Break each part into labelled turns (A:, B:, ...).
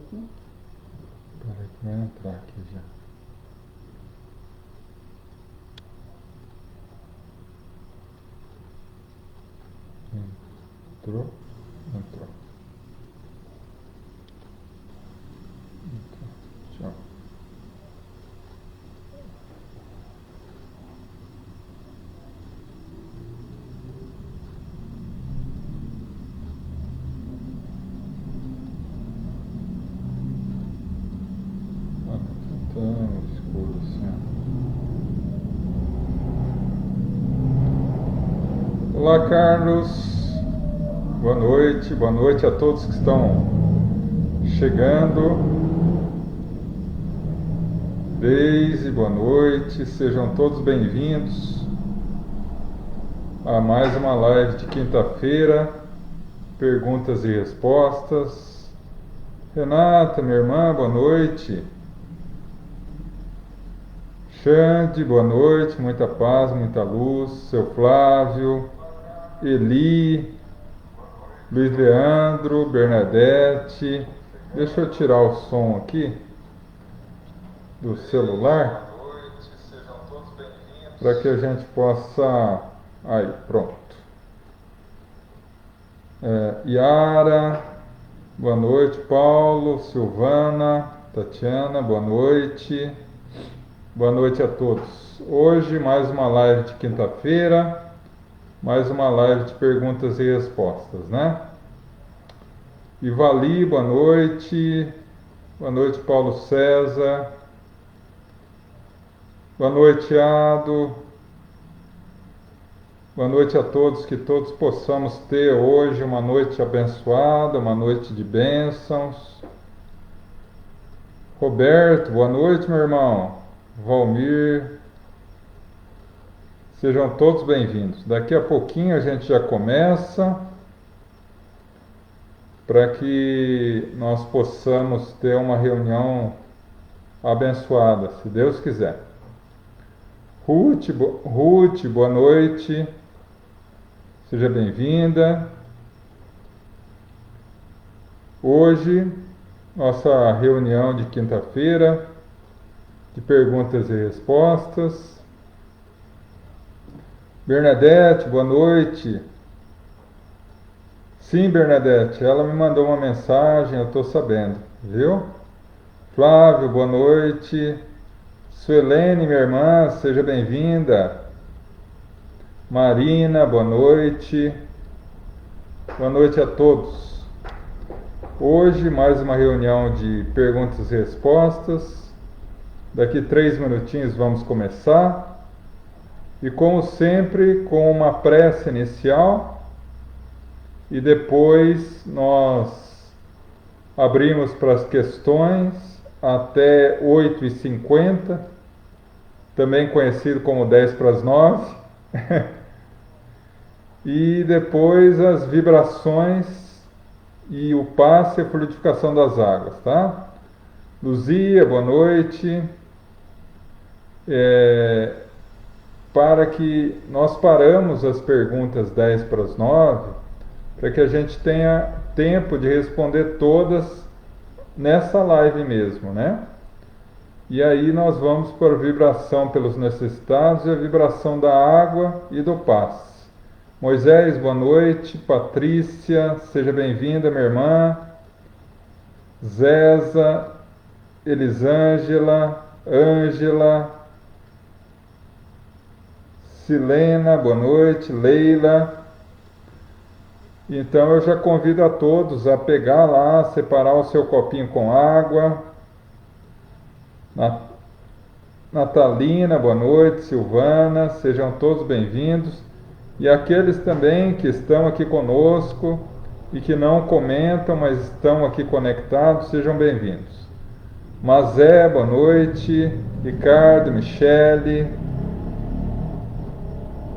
A: Peraí que vai entrar aqui já. Entrou? Entrou. Tchau. Tão escuro assim. Olá, Carlos. Boa noite a todos que estão chegando. Deise, boa noite, sejam todos bem-vindos a mais uma live de quinta-feira, perguntas e respostas. Renata, minha irmã, boa noite. Xande, boa noite, muita paz, muita luz. Seu Flávio, Eli, Luiz Leandro, Bernadette. Deixa eu tirar o som aqui do celular para que a gente possa... Aí, pronto. Yara, boa noite. Paulo, Silvana, Tatiana, boa noite. Boa noite a todos. Hoje mais uma live de quinta-feira, mais uma live de perguntas e respostas, né? Ivali, boa noite. Boa noite, Paulo César. Boa noite, Ado. Boa noite a todos, que todos possamos ter hoje uma noite abençoada, uma noite de bênçãos. Roberto, boa noite, meu irmão. Valmir, sejam todos bem-vindos. Daqui a pouquinho a gente já começa, para que nós possamos ter uma reunião abençoada, se Deus quiser. Ruth, boa noite. Seja bem-vinda. Hoje, nossa reunião de quinta-feira, de perguntas e respostas. Bernadette, boa noite. Sim, Bernadette, ela me mandou uma mensagem, eu estou sabendo, viu? Flávio, boa noite. Suelene, minha irmã, seja bem-vinda. Marina, boa noite. Boa noite a todos. Hoje, mais uma reunião de perguntas e respostas. Daqui 3 minutinhos vamos começar. E como sempre, com uma prece inicial. E depois nós abrimos para as questões até 8h50, também conhecido como 10 para as 9. E depois as vibrações e o passe e a fluidificação das águas, tá? Luzia, boa noite. Para que nós paramos as perguntas 10 para as 9, para que a gente tenha tempo de responder todas nessa live mesmo, né? E aí nós vamos para a vibração pelos necessitados e a vibração da água e do passe. Moisés, boa noite. Patrícia, seja bem-vinda, minha irmã. Zéza, Elisângela, Ângela, Silena, boa noite. Leila. Então eu já convido a todos a pegar lá, separar o seu copinho com água. Natalina, boa noite. Silvana, sejam todos bem-vindos. E aqueles também que estão aqui conosco e que não comentam, mas estão aqui conectados, sejam bem-vindos. Mazé, boa noite. Ricardo, Michele,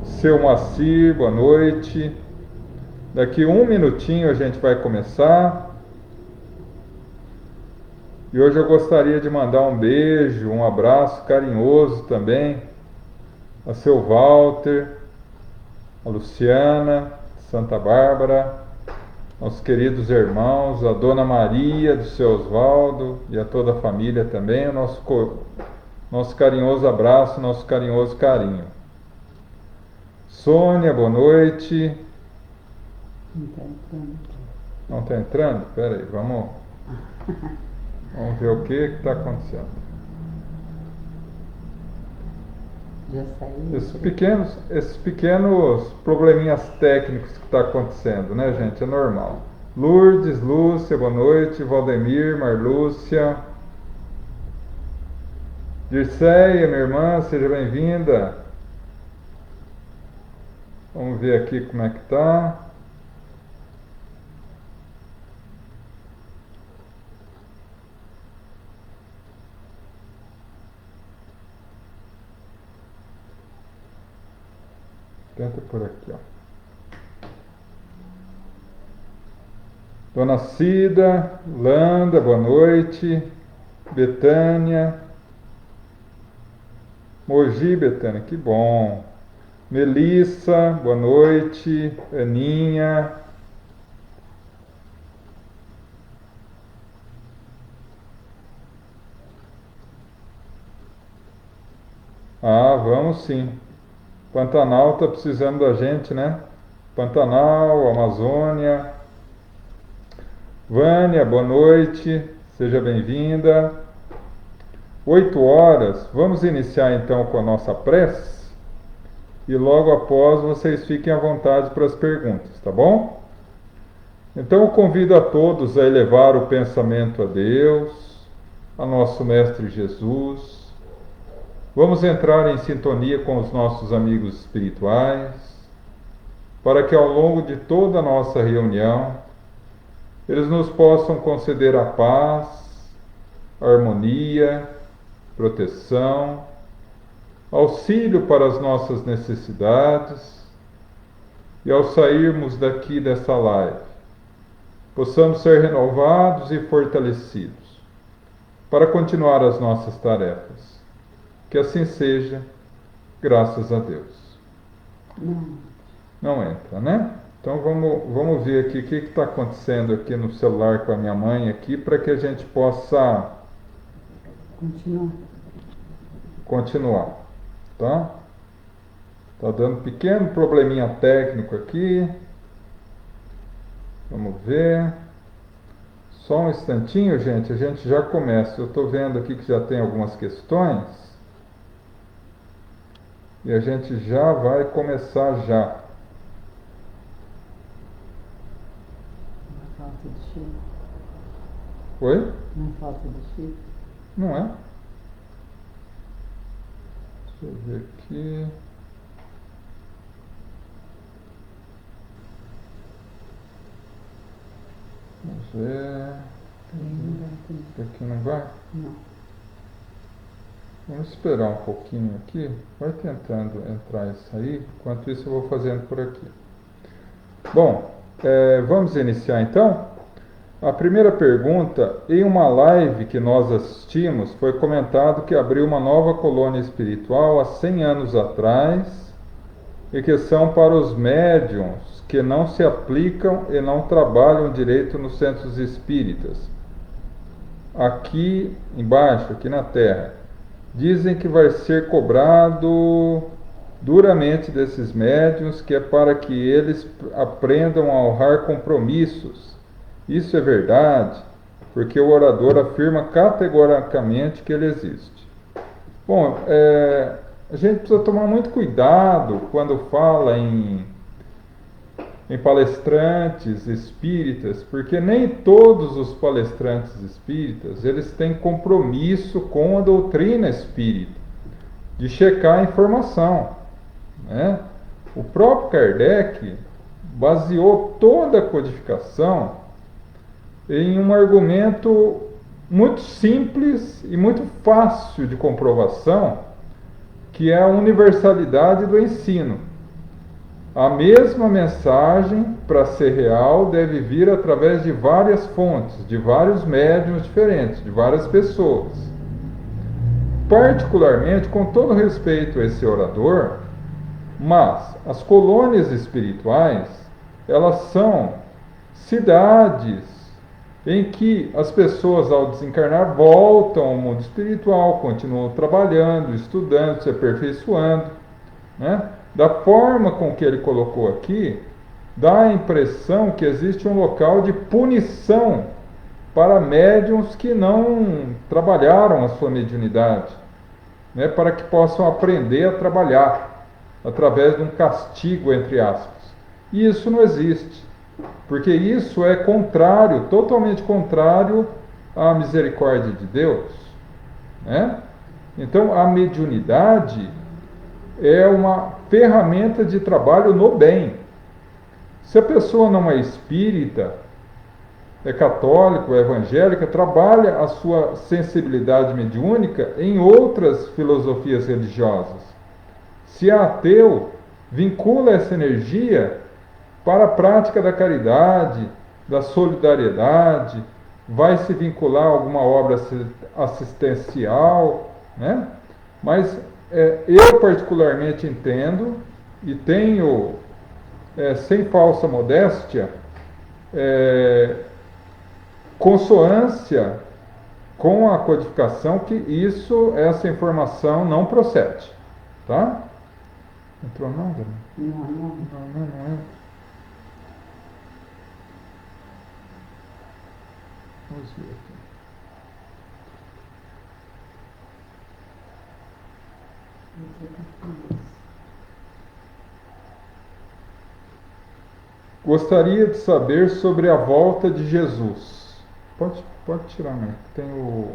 A: Seu Moacir, boa noite. Daqui 1 minutinho a gente vai começar. E hoje eu gostaria de mandar um beijo, um abraço carinhoso também a seu Walter, a Luciana, Santa Bárbara, nossos queridos irmãos, a Dona Maria do seu Oswaldo e a toda a família também, o nosso carinhoso abraço, nosso carinhoso carinho. Sônia, boa noite.
B: Não está entrando.
A: Não está entrando? Espera aí, vamos ver o que está acontecendo.
B: Já saiu?
A: Esses pequenos probleminhas técnicos que está acontecendo, né, gente? É normal. Lourdes, Lúcia, boa noite. Valdemir, Marlúcia. Dirceia, minha irmã, seja bem-vinda. Vamos ver aqui como é que tá. Tenta por aqui, ó. Dona Cida, Landa, boa noite. Betânia. Mogi, Betânia, que bom. Melissa, boa noite. Aninha. Ah, vamos sim. Pantanal está precisando da gente, né? Pantanal, Amazônia. Vânia, boa noite. Seja bem-vinda. 8h, vamos iniciar então com a nossa prece e logo após vocês fiquem à vontade para as perguntas, tá bom? Então eu convido a todos a elevar o pensamento a Deus, a nosso Mestre Jesus. Vamos entrar em sintonia com os nossos amigos espirituais, para que ao longo de toda a nossa reunião eles nos possam conceder a paz, a harmonia, proteção, auxílio para as nossas necessidades e ao sairmos daqui dessa live, possamos ser renovados e fortalecidos para continuar as nossas tarefas. Que assim seja, graças a Deus. Não entra, né? Então vamos ver aqui o que está acontecendo aqui no celular com a minha mãe aqui para que a gente possa continuar, tá? Tá dando um pequeno probleminha técnico aqui. Vamos ver. Só um instantinho, gente, a gente já começa. Eu estou vendo aqui que já tem algumas questões. E a gente já vai começar já.
B: Não é falta de Chico?
A: Oi?
B: Não é falta de Chico?
A: Não é? Deixa eu ver aqui. Vamos ver. Aqui não vai?
B: Não.
A: Vamos esperar um pouquinho aqui. Vai tentando entrar isso aí. Enquanto isso eu vou fazendo por aqui. Bom, vamos iniciar então? A primeira pergunta, em uma live que nós assistimos, foi comentado que abriu uma nova colônia espiritual há 100 anos atrás e que são para os médiuns que não se aplicam e não trabalham direito nos centros espíritas. Aqui embaixo, aqui na Terra, dizem que vai ser cobrado duramente desses médiuns, que é para que eles aprendam a honrar compromissos. Isso é verdade, porque o orador afirma categoricamente que ele existe. Bom, a gente precisa tomar muito cuidado quando fala em palestrantes espíritas, porque nem todos os palestrantes espíritas eles têm compromisso com a doutrina espírita, de checar a informação, né? O próprio Kardec baseou toda a codificação em um argumento muito simples e muito fácil de comprovação, que é a universalidade do ensino. A mesma mensagem, para ser real, deve vir através de várias fontes, de vários médiuns diferentes, de várias pessoas. Particularmente, com todo respeito a esse orador, mas as colônias espirituais, elas são cidades em que as pessoas, ao desencarnar, voltam ao mundo espiritual, continuam trabalhando, estudando, se aperfeiçoando, né? Da forma com que ele colocou aqui, dá a impressão que existe um local de punição para médiuns que não trabalharam a sua mediunidade, né? Para que possam aprender a trabalhar através de um castigo, entre aspas. E isso não existe. Porque isso é contrário, totalmente contrário à misericórdia de Deus, né? Então, a mediunidade é uma ferramenta de trabalho no bem. Se a pessoa não é espírita, é católico, é evangélica, trabalha a sua sensibilidade mediúnica em outras filosofias religiosas. Se é ateu, vincula essa energia para a prática da caridade, da solidariedade, vai se vincular a alguma obra assistencial, né? Mas eu particularmente entendo e tenho, sem falsa modéstia, consonância com a codificação que essa informação não procede, tá? Entrou nada?
B: Não.
A: Não. Vamos ver aqui. Gostaria de saber sobre a volta de Jesus. Pode tirar, né? Tem o...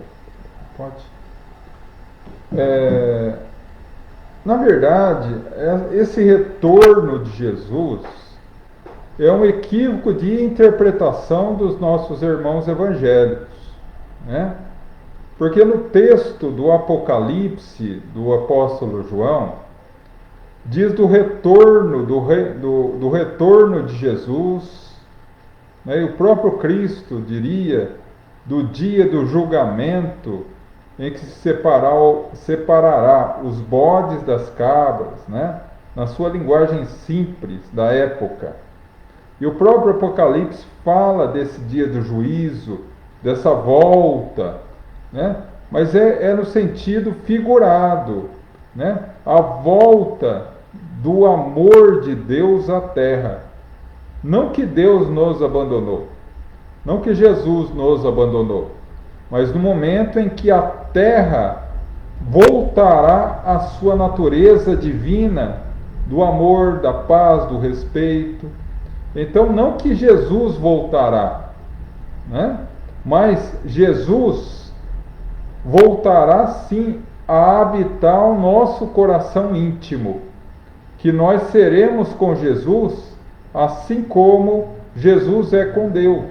A: Pode. Na verdade, esse retorno de Jesus é um equívoco de interpretação dos nossos irmãos evangélicos, né? Porque no texto do Apocalipse do apóstolo João, diz do retorno, do retorno de Jesus, né? E o próprio Cristo diria do dia do julgamento, em que se separará os bodes das cabras, né? Na sua linguagem simples da época. E o próprio Apocalipse fala desse dia do juízo, dessa volta, né? Mas é no sentido figurado, né? A volta do amor de Deus à terra. Não que Deus nos abandonou, não que Jesus nos abandonou, mas no momento em que a terra voltará à sua natureza divina, do amor, da paz, do respeito. Então, não que Jesus voltará, né? Mas Jesus voltará sim a habitar o nosso coração íntimo, que nós seremos com Jesus assim como Jesus é com Deus,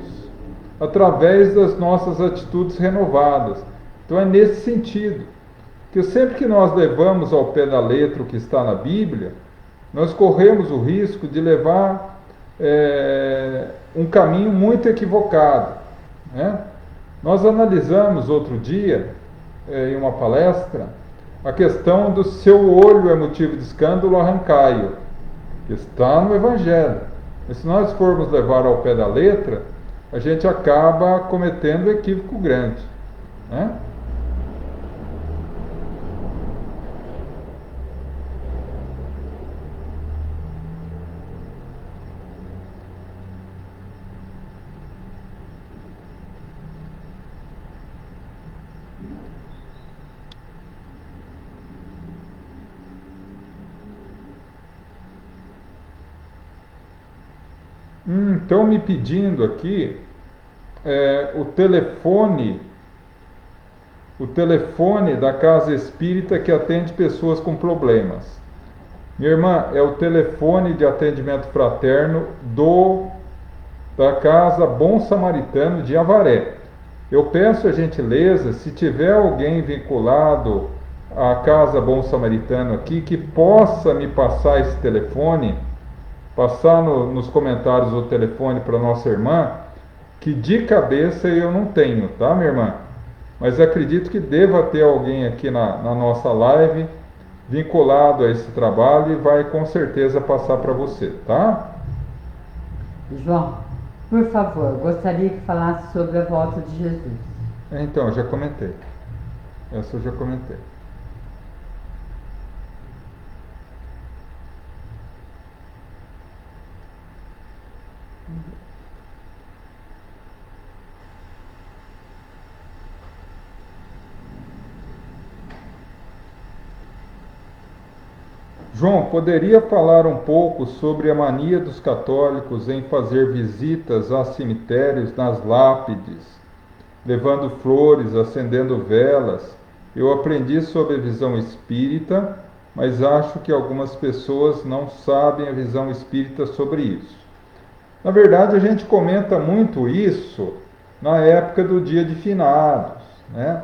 A: através das nossas atitudes renovadas. Então é nesse sentido que sempre que nós levamos ao pé da letra o que está na Bíblia, nós corremos o risco de levar um caminho muito equivocado, né? Nós analisamos outro dia, em uma palestra, a questão do seu olho é motivo de escândalo, arrancai-o, que está no Evangelho. E se nós formos levar ao pé da letra, a gente acaba cometendo um equívoco grande, né? Estão me pedindo aqui o telefone da casa espírita que atende pessoas com problemas. Minha irmã, é o telefone de atendimento fraterno da Casa Bom Samaritano de Avaré. Eu peço a gentileza, se tiver alguém vinculado à Casa Bom Samaritano aqui, que possa me passar esse telefone, passar nos comentários o telefone para nossa irmã, que de cabeça eu não tenho, tá, minha irmã? Mas acredito que deva ter alguém aqui na nossa live vinculado a esse trabalho e vai com certeza passar para você, tá?
B: João, Por favor, gostaria que falasse sobre a volta de Jesus.
A: Então, já comentei. Essa eu já comentei. João, poderia falar um pouco sobre a mania dos católicos em fazer visitas a cemitérios nas lápides, levando flores, acendendo velas? Eu aprendi sobre a visão espírita, mas acho que algumas pessoas não sabem a visão espírita sobre isso. Na verdade, a gente comenta muito isso na época do Dia de Finados, né?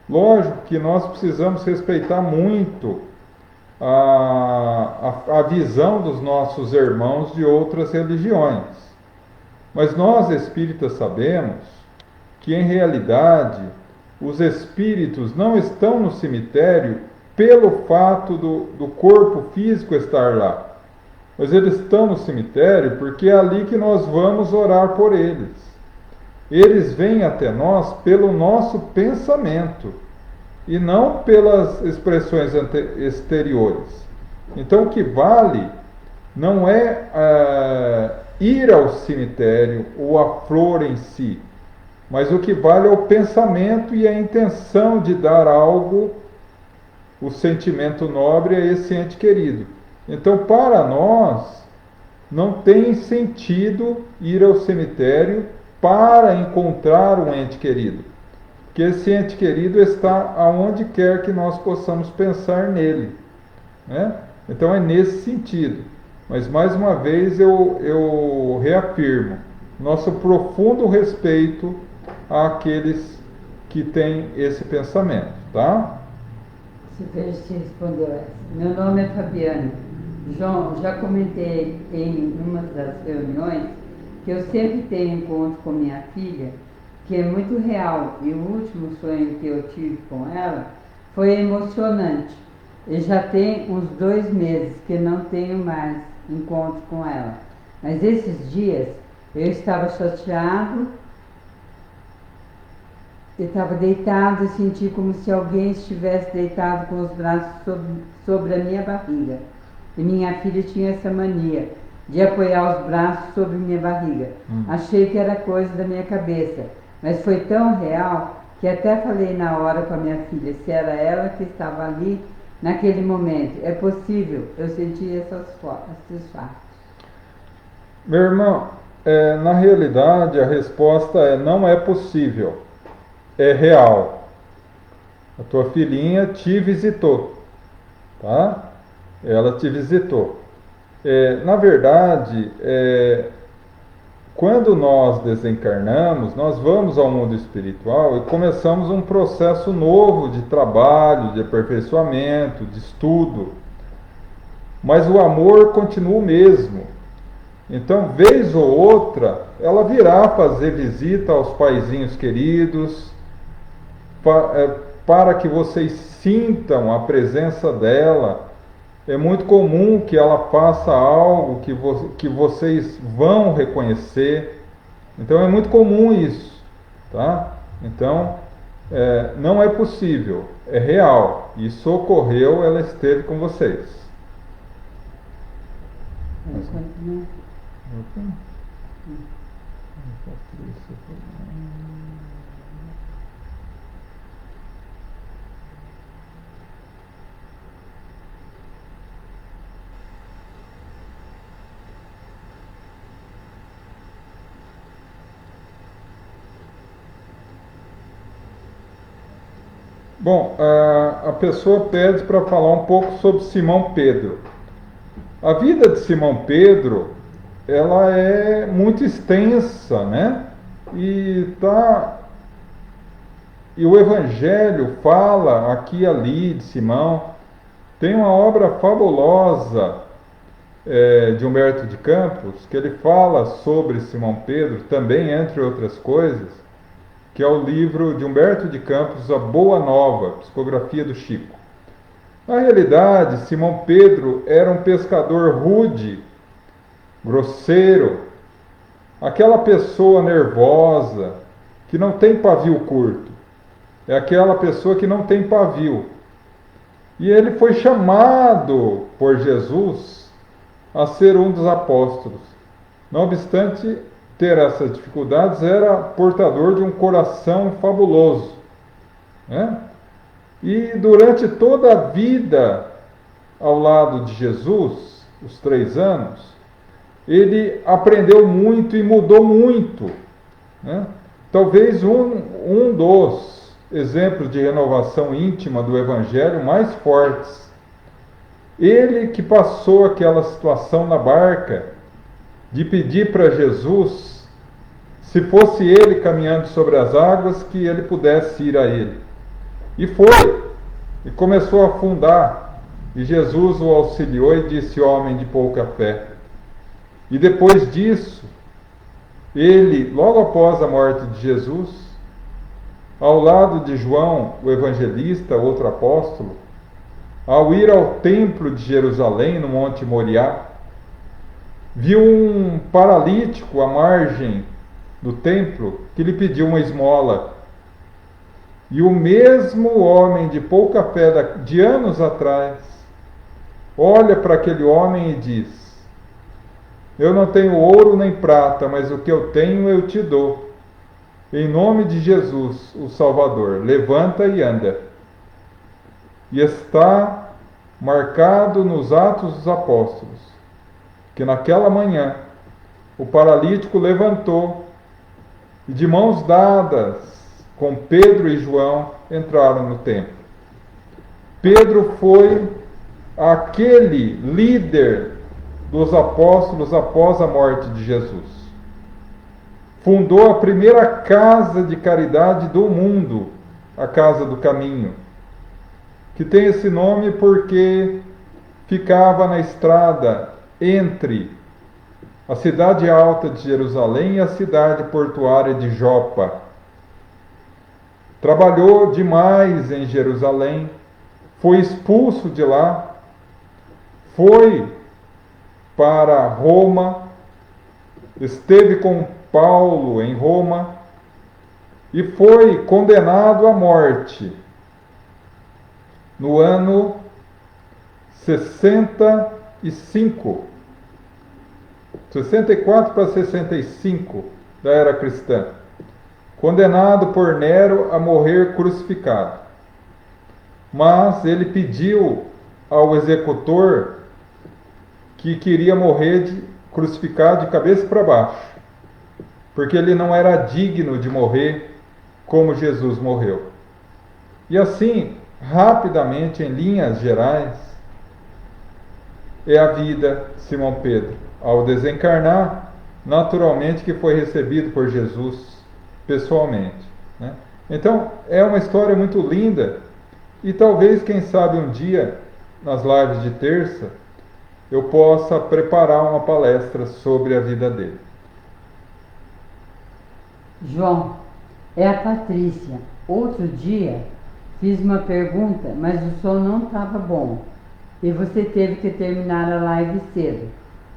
A: Lógico que nós precisamos respeitar muito a visão dos nossos irmãos de outras religiões. Mas nós espíritas sabemos que, em realidade, os espíritos não estão no cemitério pelo fato do corpo físico estar lá. Mas eles estão no cemitério porque é ali que nós vamos orar por eles. Eles vêm até nós pelo nosso pensamento e não pelas expressões exteriores. Então, o que vale não é ir ao cemitério ou a flor em si, mas o que vale é o pensamento e a intenção de dar algo, o sentimento nobre a esse ente querido. Então, para nós, não tem sentido ir ao cemitério para encontrar um ente querido. Que esse ente querido está aonde quer que nós possamos pensar nele, né? Então é nesse sentido. Mas mais uma vez eu reafirmo nosso profundo respeito àqueles que têm esse pensamento, tá?
B: Se veja se respondeu essa. Meu nome é Fabiana. João, já comentei em uma das reuniões que eu sempre tenho encontro com minha filha, que é muito real, e o último sonho que eu tive com ela foi emocionante. E já tem uns 2 meses que não tenho mais encontro com ela. Mas esses dias eu estava chateado, eu estava deitado e senti como se alguém estivesse deitado com os braços sobre a minha barriga. E minha filha tinha essa mania de apoiar os braços sobre minha barriga. Achei que era coisa da minha cabeça. Mas foi tão real que até falei na hora com a minha filha se era ela que estava ali naquele momento. É possível, eu senti esses fatos.
A: Meu irmão, na realidade a resposta é não é possível, é real. A tua filhinha te visitou, tá? Ela te visitou. Na verdade, quando nós desencarnamos, nós vamos ao mundo espiritual e começamos um processo novo de trabalho, de aperfeiçoamento, de estudo. Mas o amor continua o mesmo. Então, vez ou outra, ela virá fazer visita aos paizinhos queridos, para que vocês sintam a presença dela. É muito comum que ela faça algo que vocês vão reconhecer. Então é muito comum isso, tá? Então não é possível, é real. Isso ocorreu, ela esteve com vocês. Bom, a pessoa pede para falar um pouco sobre Simão Pedro. A vida de Simão Pedro, ela é muito extensa, né? E o Evangelho fala aqui e ali de Simão. Tem uma obra fabulosa de Humberto de Campos, que ele fala sobre Simão Pedro, também entre outras coisas, que é o livro de Humberto de Campos, A Boa Nova, Psicografia do Chico. Na realidade, Simão Pedro era um pescador rude, grosseiro, aquela pessoa nervosa, que não tem pavio curto. É aquela pessoa que não tem pavio. E ele foi chamado por Jesus a ser um dos apóstolos. Não obstante ter essas dificuldades, era portador de um coração fabuloso, né? E durante toda a vida ao lado de Jesus, os 3 anos, ele aprendeu muito e mudou muito, né? Talvez um dos exemplos de renovação íntima do Evangelho mais fortes. Ele que passou aquela situação na barca, de pedir para Jesus, se fosse ele caminhando sobre as águas, que ele pudesse ir a ele. E foi, e começou a afundar, e Jesus o auxiliou e disse: homem de pouca fé. E depois disso, ele, logo após a morte de Jesus, ao lado de João, o evangelista, outro apóstolo, ao ir ao templo de Jerusalém, no Monte Moriá, viu um paralítico à margem do templo que lhe pediu uma esmola. E o mesmo homem de pouca fé de anos atrás olha para aquele homem e diz: eu não tenho ouro nem prata, mas o que eu tenho eu te dou. Em nome de Jesus, o Salvador, levanta e anda. E está marcado nos Atos dos Apóstolos que naquela manhã o paralítico levantou e, de mãos dadas com Pedro e João, entraram no templo. Pedro foi aquele líder dos apóstolos após a morte de Jesus. Fundou a primeira casa de caridade do mundo, a Casa do Caminho, que tem esse nome porque ficava na estrada entre a cidade alta de Jerusalém e a cidade portuária de Jopa. Trabalhou demais em Jerusalém, foi expulso de lá, foi para Roma, esteve com Paulo em Roma e foi condenado à morte no ano 64 para 65 da era cristã, condenado por Nero a morrer crucificado. Mas ele pediu ao executor que queria morrer crucificado de cabeça para baixo, porque ele não era digno de morrer como Jesus morreu. E assim, rapidamente, em linhas gerais, é a vida de Simão Pedro. Ao desencarnar, naturalmente que foi recebido por Jesus pessoalmente, né? Então, é uma história muito linda e talvez, quem sabe, um dia, nas lives de terça, eu possa preparar uma palestra sobre a vida dele.
B: João, é a Patrícia. Outro dia fiz uma pergunta, mas o som não estava bom e você teve que terminar a live cedo.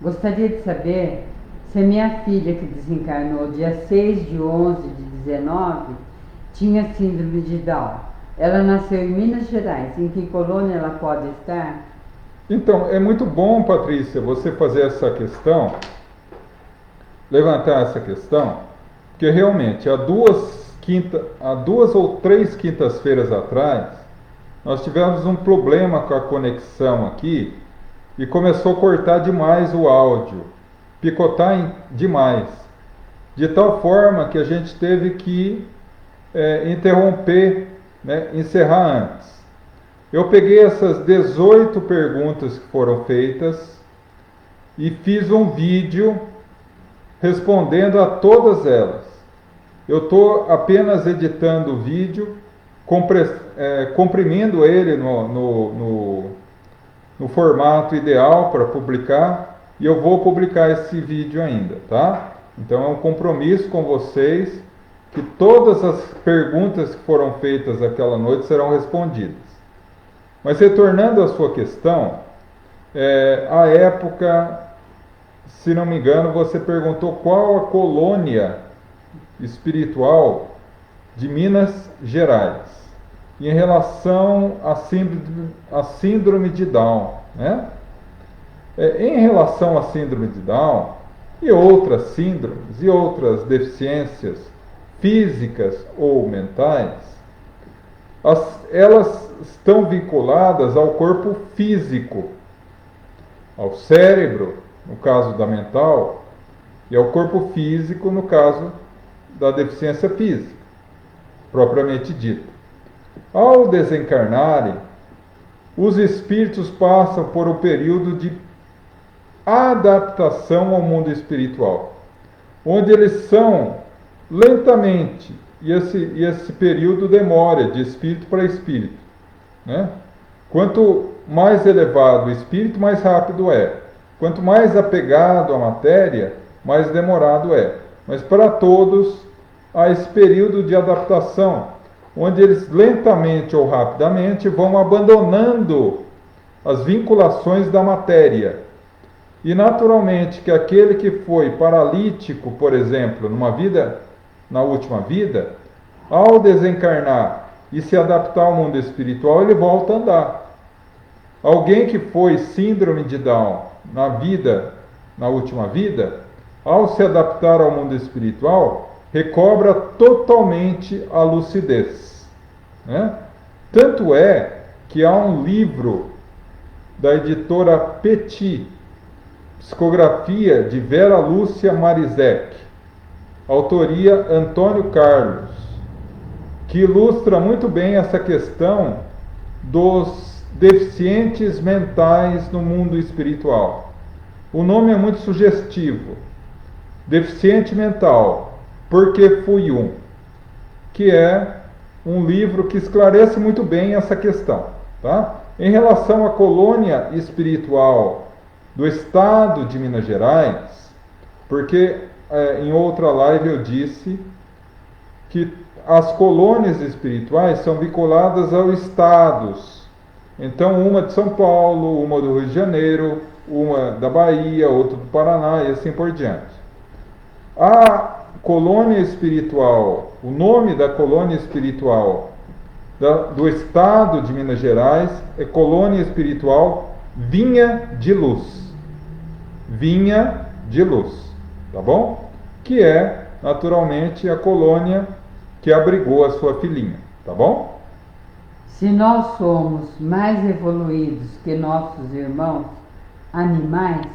B: Gostaria de saber se a minha filha, que desencarnou dia 6 de 11 de 19, tinha síndrome de Down. Ela nasceu em Minas Gerais. Em que colônia ela pode estar?
A: Então, é muito bom, Patrícia, você fazer essa questão, levantar essa questão, porque realmente, há 2 ou 3 quintas-feiras atrás, nós tivemos um problema com a conexão aqui e começou a cortar demais o áudio, picotar demais, de tal forma que a gente teve que interromper, né, encerrar antes. Eu peguei essas 18 perguntas que foram feitas e fiz um vídeo respondendo a todas elas. Eu estou apenas editando o vídeo, comprimindo ele no formato ideal para publicar, e eu vou publicar esse vídeo ainda, tá? Então é um compromisso com vocês que todas as perguntas que foram feitas aquela noite serão respondidas. Mas retornando à sua questão, à época se não me engano, você perguntou qual a colônia espiritual de Minas Gerais em relação à síndrome de Down, né? Em relação à síndrome de Down e outras síndromes e outras deficiências físicas ou mentais, elas estão vinculadas ao corpo físico, ao cérebro, no caso da mental, e ao corpo físico, no caso da deficiência física, propriamente dita. Ao desencarnarem, os espíritos passam por um período de adaptação ao mundo espiritual, onde eles são lentamente, e esse período demora de espírito para espírito, né? Quanto mais elevado o espírito, mais rápido é. Quanto mais apegado à matéria, mais demorado é. Mas para todos há esse período de adaptação, onde eles lentamente ou rapidamente vão abandonando as vinculações da matéria. E naturalmente que aquele que foi paralítico, por exemplo, na última vida, ao desencarnar e se adaptar ao mundo espiritual, ele volta a andar. Alguém que foi síndrome de Down na última vida, ao se adaptar ao mundo espiritual, recobra totalmente a lucidez, né? Tanto é que há um livro da editora Petit, psicografia de Vera Lúcia Marizek, autoria Antônio Carlos, que ilustra muito bem essa questão dos deficientes mentais no mundo espiritual. O nome é muito sugestivo: Deficiente Mental, Porque Fui Um, que é um livro que esclarece muito bem essa questão, tá? Em relação à colônia espiritual do estado de Minas Gerais, porque em outra live eu disse que as colônias espirituais são vinculadas aos estados. Então, uma de São Paulo, uma do Rio de Janeiro, uma da Bahia, outra do Paraná e assim por diante. A colônia espiritual, o nome da colônia espiritual do estado de Minas Gerais é Colônia Espiritual Vinha de Luz. Vinha de Luz, tá bom? Que é, naturalmente, a colônia que abrigou a sua filhinha, tá bom?
B: Se nós somos mais evoluídos que nossos irmãos animais,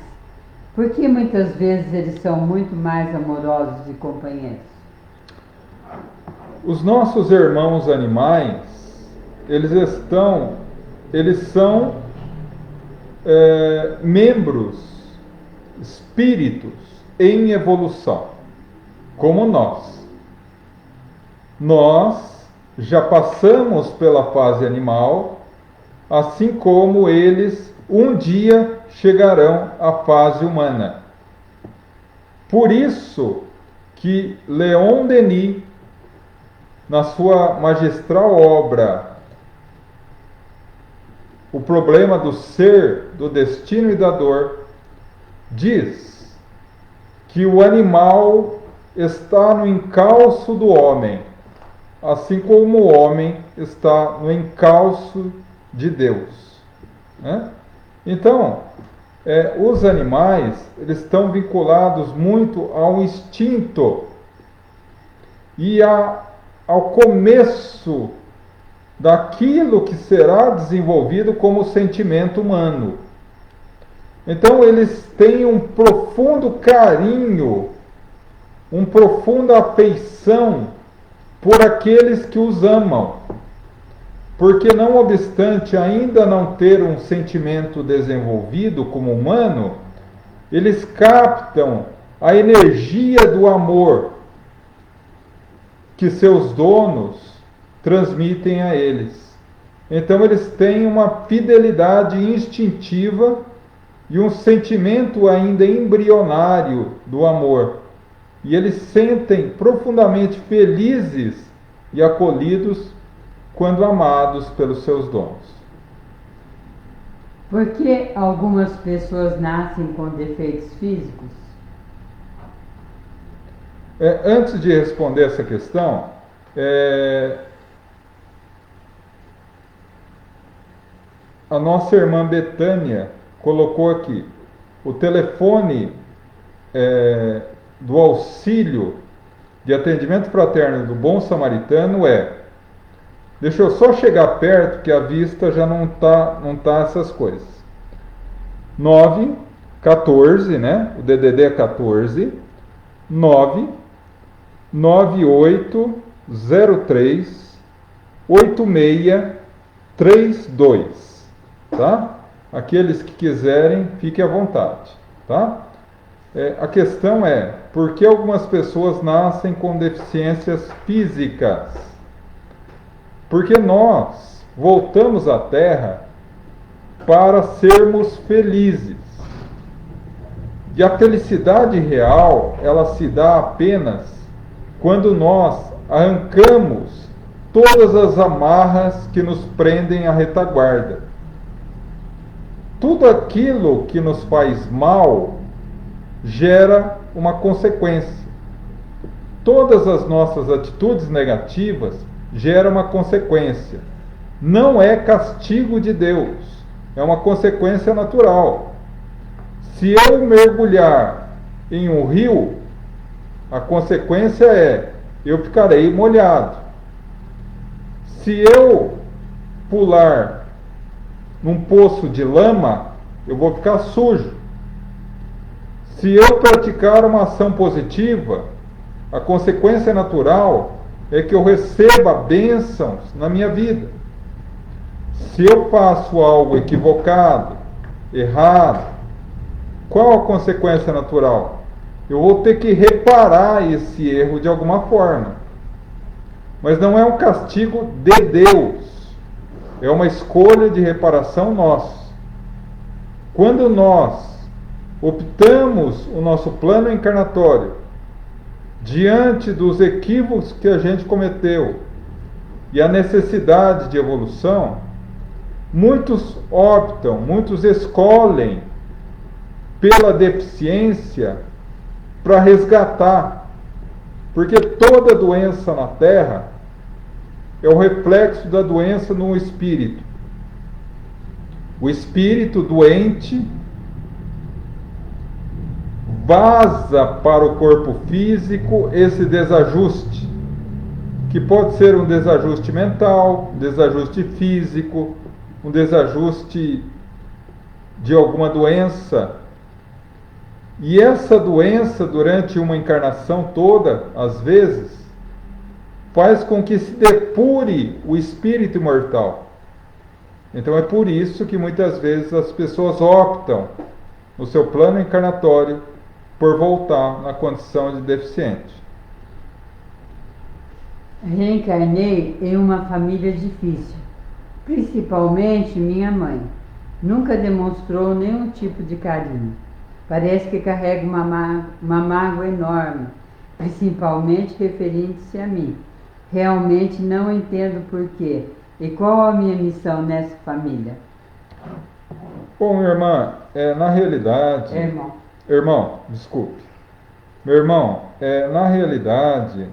B: por que muitas vezes eles são muito mais amorosos e companheiros?
A: Os nossos irmãos animais, eles são membros, espíritos em evolução, como nós. Nós já passamos pela fase animal, assim como eles um dia chegarão à fase humana. Por isso que Leon Denis, na sua magistral obra O Problema do Ser, do Destino e da Dor, diz que o animal está no encalço do homem, assim como o homem está no encalço de Deus, né? Então, os animais, eles estão vinculados muito ao instinto e ao começo daquilo que será desenvolvido como sentimento humano. Então, eles têm um profundo carinho, uma profunda afeição por aqueles que os amam, porque não obstante ainda não ter um sentimento desenvolvido como humano, eles captam a energia do amor que seus donos transmitem a eles. Então eles têm uma fidelidade instintiva e um sentimento ainda embrionário do amor. E eles sentem profundamente felizes e acolhidos quando amados pelos seus donos.
B: Por que algumas pessoas nascem com defeitos físicos?
A: Antes de responder essa questão, a nossa irmã Betânia colocou aqui, o telefone do auxílio de atendimento fraterno do Bom Samaritano deixa eu só chegar perto que a vista já não tá essas coisas. 914, né? O DDD é 14 99803 8632, tá? Aqueles que quiserem, fiquem à vontade, tá? A questão é, por que algumas pessoas nascem com deficiências físicas? Porque nós voltamos à Terra para sermos felizes. E a felicidade real, ela se dá apenas quando nós arrancamos todas as amarras que nos prendem à retaguarda. Tudo aquilo que nos faz mal gera uma consequência. Todas as nossas atitudes negativas geram uma consequência. Não é castigo de Deus, é uma consequência natural. Se eu mergulhar em um rio, a consequência eu ficarei molhado. Se eu pular num poço de lama, eu vou ficar sujo. Se eu praticar uma ação positiva, a consequência natural é que eu receba bênçãos na minha vida. Se eu faço algo equivocado, errado, qual a consequência natural? Eu vou ter que reparar esse erro de alguma forma. Mas não é um castigo de Deus. É uma escolha de reparação nossa. Quando nós optamos o nosso plano encarnatório diante dos equívocos que a gente cometeu e a necessidade de evolução, muitos optam, muitos escolhem pela deficiência para resgatar, porque toda doença na Terra é o reflexo da doença no espírito. O espírito doente vaza para o corpo físico esse desajuste, que pode ser um desajuste mental, um desajuste físico, um desajuste de alguma doença. E essa doença, durante uma encarnação toda, às vezes, faz com que se depure o espírito imortal. Então é por isso que muitas vezes as pessoas optam, no seu plano encarnatório, por voltar na condição de deficiente.
B: Reencarnei em uma família difícil, principalmente minha mãe. Nunca demonstrou nenhum tipo de carinho. Parece que carrega uma mágoa enorme, principalmente referente-se a mim. Realmente não entendo porquê. E qual a minha missão nessa família?
A: Bom, minha irmã, na realidade... Irmão, desculpe. Meu irmão, na realidade,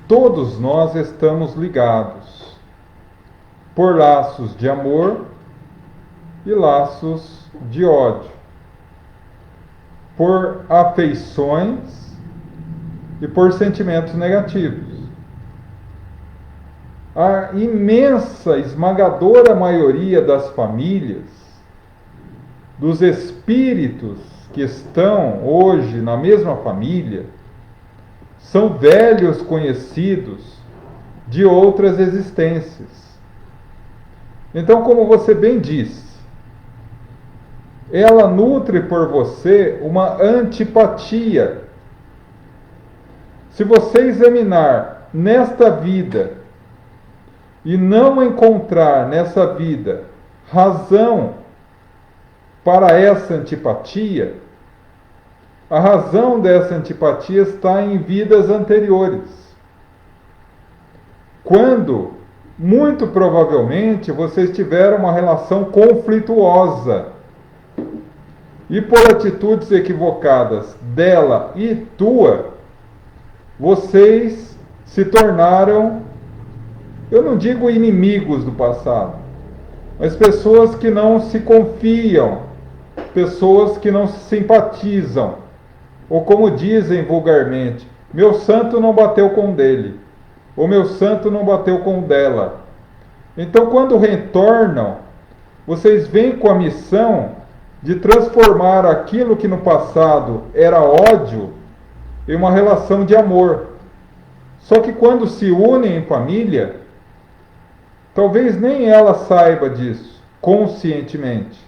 A: todos nós estamos ligados por laços de amor e laços de ódio, por afeições e por sentimentos negativos. A imensa, esmagadora maioria das famílias, dos espíritos que estão hoje na mesma família, são velhos conhecidos de outras existências. Então, como você bem disse, ela nutre por você uma antipatia. Se você examinar nesta vida e não encontrar nessa vida razão para essa antipatia, a razão dessa antipatia está em vidas anteriores. Quando muito provavelmente vocês tiveram uma relação conflituosa. E por atitudes equivocadas dela e tua, vocês se tornaram, eu não digo inimigos do passado, mas pessoas que não se confiam, pessoas que não se simpatizam, ou como dizem vulgarmente, meu santo não bateu com o dele, ou meu santo não bateu com o dela. Então, quando retornam, vocês vêm com a missão de transformar aquilo que no passado era ódio em uma relação de amor. Só que quando se unem em família, talvez nem ela saiba disso conscientemente,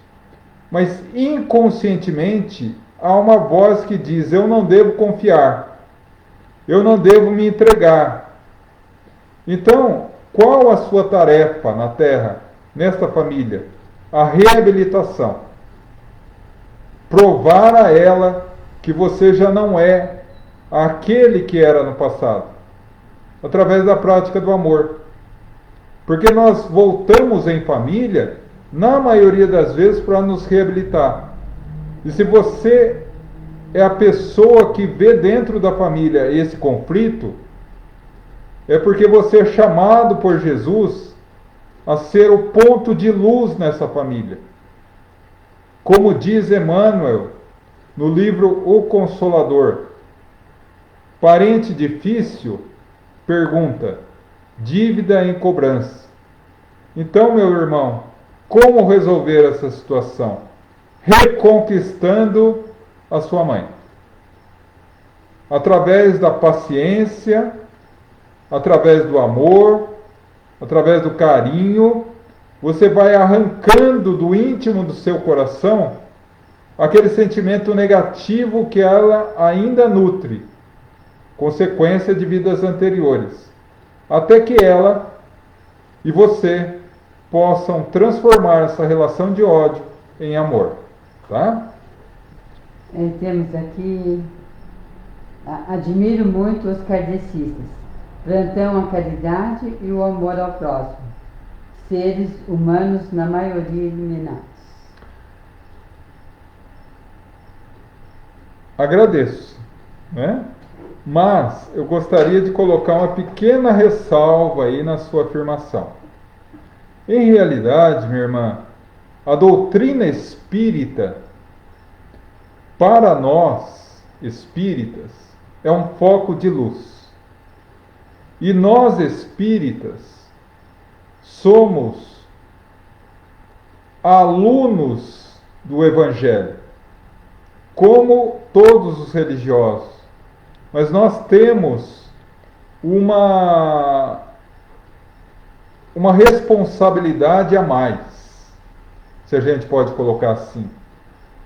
A: mas inconscientemente há uma voz que diz: eu não devo confiar, eu não devo me entregar. Então, qual a sua tarefa na Terra, nesta família? A reabilitação. Provar a ela que você já não é aquele que era no passado, através da prática do amor. Porque nós voltamos em família, na maioria das vezes, para nos reabilitar. E se você é a pessoa que vê dentro da família esse conflito, é porque você é chamado por Jesus a ser o ponto de luz nessa família. Como diz Emmanuel no livro O Consolador, parente difícil pergunta: dívida em cobrança. Então, meu irmão, como resolver essa situação? Reconquistando a sua mãe. Através da paciência, através do amor, através do carinho, você vai arrancando do íntimo do seu coração aquele sentimento negativo que ela ainda nutre, consequência de vidas anteriores, até que ela e você possam transformar essa relação de ódio em amor, tá?
B: Temos aqui, admiro muito os kardecistas, plantam a caridade e o amor ao próximo, seres humanos na maioria iluminados.
A: Agradeço, né? Mas eu gostaria de colocar uma pequena ressalva aí na sua afirmação. Em realidade, minha irmã, a doutrina espírita, para nós espíritas, é um foco de luz. E nós espíritas somos alunos do Evangelho, como todos os religiosos. Mas nós temos uma responsabilidade a mais, se a gente pode colocar assim.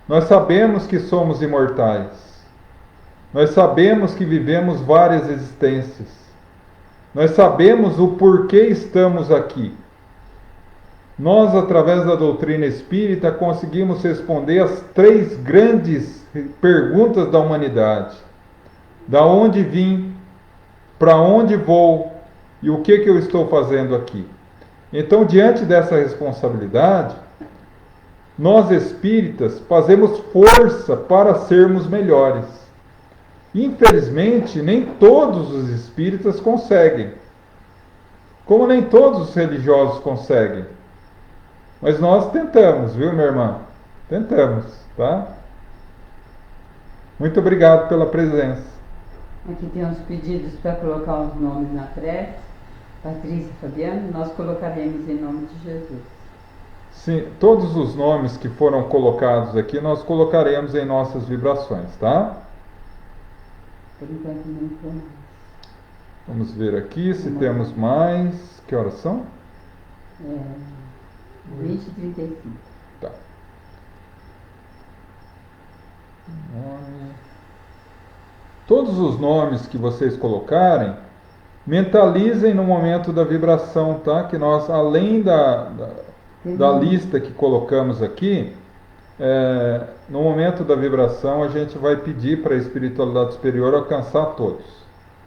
A: Nós sabemos que somos imortais. Nós sabemos que vivemos várias existências. Nós sabemos o porquê estamos aqui. Nós, através da doutrina espírita, conseguimos responder as 3 grandes perguntas da humanidade: da onde vim, para onde vou e o que eu estou fazendo aqui. Então, diante dessa responsabilidade, nós espíritas fazemos força para sermos melhores. Infelizmente, nem todos os espíritas conseguem, como nem todos os religiosos conseguem. Mas nós tentamos, viu, minha irmã? Tentamos, tá? Muito obrigado pela presença.
B: Aqui tem uns pedidos para colocar os nomes na prece. Patrícia e Fabiano, nós colocaremos em nome de Jesus.
A: Sim, todos os nomes que foram colocados aqui, nós colocaremos em nossas vibrações, tá?
B: Por enquanto não foi mais.
A: Vamos ver aqui se temos mais. Que horas são?
B: 20h35.
A: Tá. Todos os nomes que vocês colocarem, mentalizem no momento da vibração, tá? Que nós, além da lista que colocamos aqui, no momento da vibração a gente vai pedir para a espiritualidade superior alcançar todos.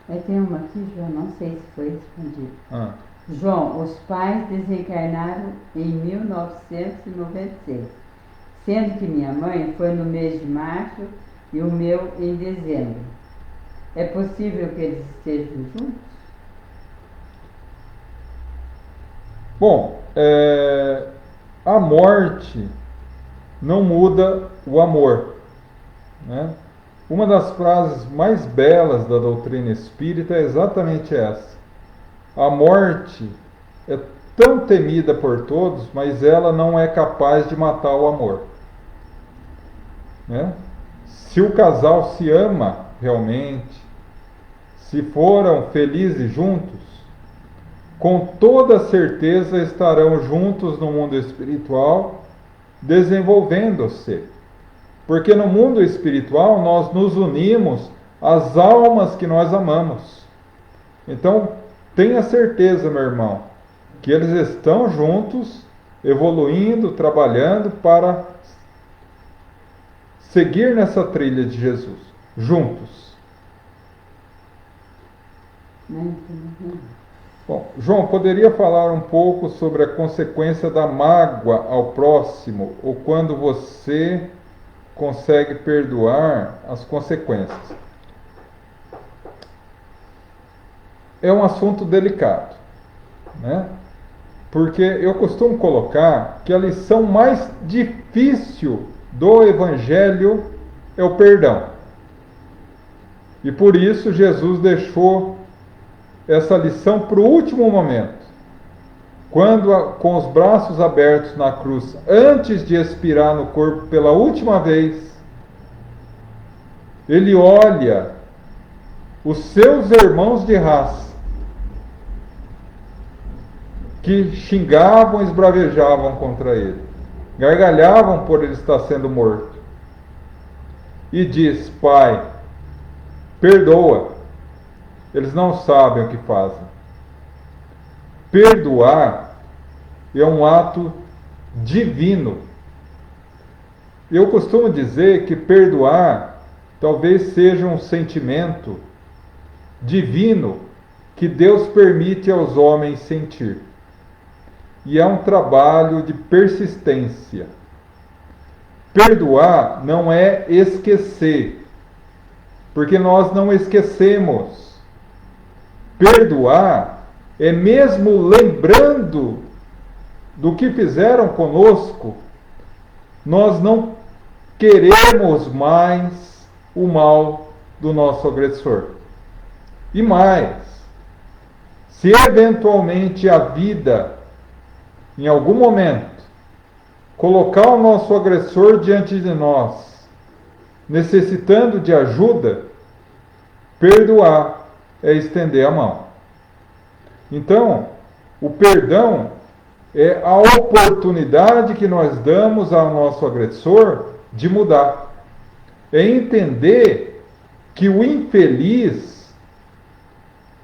B: Tem uma aqui, João, não sei se foi respondido. João, os pais desencarnaram em 1996, sendo que minha mãe foi no mês de março e o meu em dezembro. É possível que eles estejam juntos?
A: Bom, a morte não muda o amor, né? Uma das frases mais belas da doutrina espírita é exatamente essa. A morte é tão temida por todos, mas ela não é capaz de matar o amor, né? Se o casal se ama realmente, se foram felizes juntos, com toda certeza estarão juntos no mundo espiritual, desenvolvendo-se. Porque no mundo espiritual nós nos unimos às almas que nós amamos. Então, tenha certeza, meu irmão, que eles estão juntos, evoluindo, trabalhando para seguir nessa trilha de Jesus, juntos. Bom, João, poderia falar um pouco sobre a consequência da mágoa ao próximo, ou quando você consegue perdoar as consequências? É um assunto delicado, né? Porque eu costumo colocar que a lição mais difícil do Evangelho é o perdão. E por isso Jesus deixou essa lição para o último momento. Quando, com os braços abertos na cruz, antes de expirar no corpo pela última vez, ele olha os seus irmãos de raça, que xingavam e esbravejavam contra ele, gargalhavam por ele estar sendo morto, e diz: Pai, perdoa, eles não sabem o que fazem. Perdoar é um ato divino. Eu costumo dizer que perdoar talvez seja um sentimento divino que Deus permite aos homens sentir. E é um trabalho de persistência. Perdoar não é esquecer, porque nós não esquecemos. Perdoar é mesmo lembrando do que fizeram conosco, nós não queremos mais o mal do nosso agressor. E mais, se eventualmente a vida, em algum momento, colocar o nosso agressor diante de nós, necessitando de ajuda, perdoar é estender a mão. Então, o perdão é a oportunidade que nós damos ao nosso agressor de mudar. É entender que o infeliz,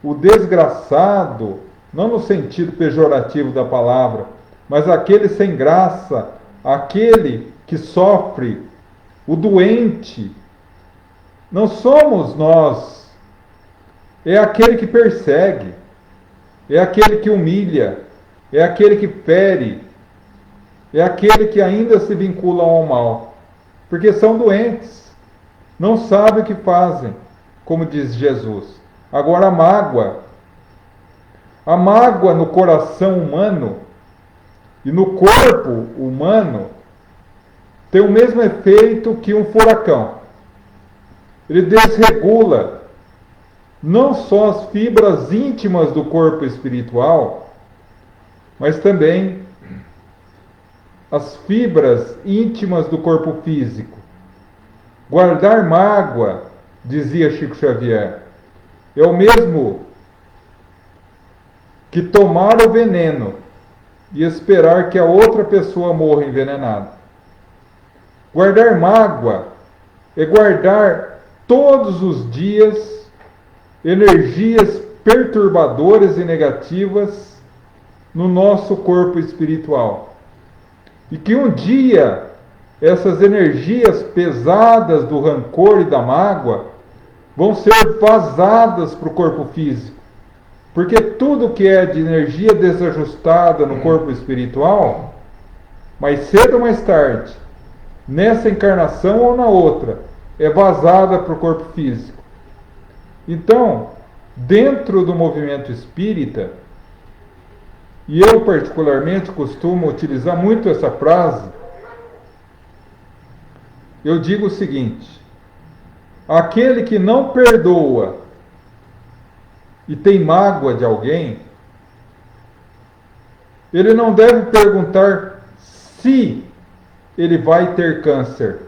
A: o desgraçado, não no sentido pejorativo da palavra, mas aquele sem graça, aquele que sofre, o doente, não somos nós. É aquele que persegue, é aquele que humilha, é aquele que fere, é aquele que ainda se vincula ao mal, porque são doentes, não sabem o que fazem, como diz Jesus. Agora a mágoa no coração humano e no corpo humano tem o mesmo efeito que um furacão. Ele desregula não só as fibras íntimas do corpo espiritual, mas também as fibras íntimas do corpo físico. Guardar mágoa, dizia Chico Xavier, é o mesmo que tomar o veneno e esperar que a outra pessoa morra envenenada. Guardar mágoa é guardar todos os dias energias perturbadoras e negativas no nosso corpo espiritual. E que um dia essas energias pesadas do rancor e da mágoa vão ser vazadas para o corpo físico. Porque tudo que é de energia desajustada no corpo espiritual, mais cedo ou mais tarde, nessa encarnação ou na outra, é vazada para o corpo físico. Então, dentro do movimento espírita, e eu particularmente costumo utilizar muito essa frase, eu digo o seguinte: aquele que não perdoa e tem mágoa de alguém, ele não deve perguntar se ele vai ter câncer.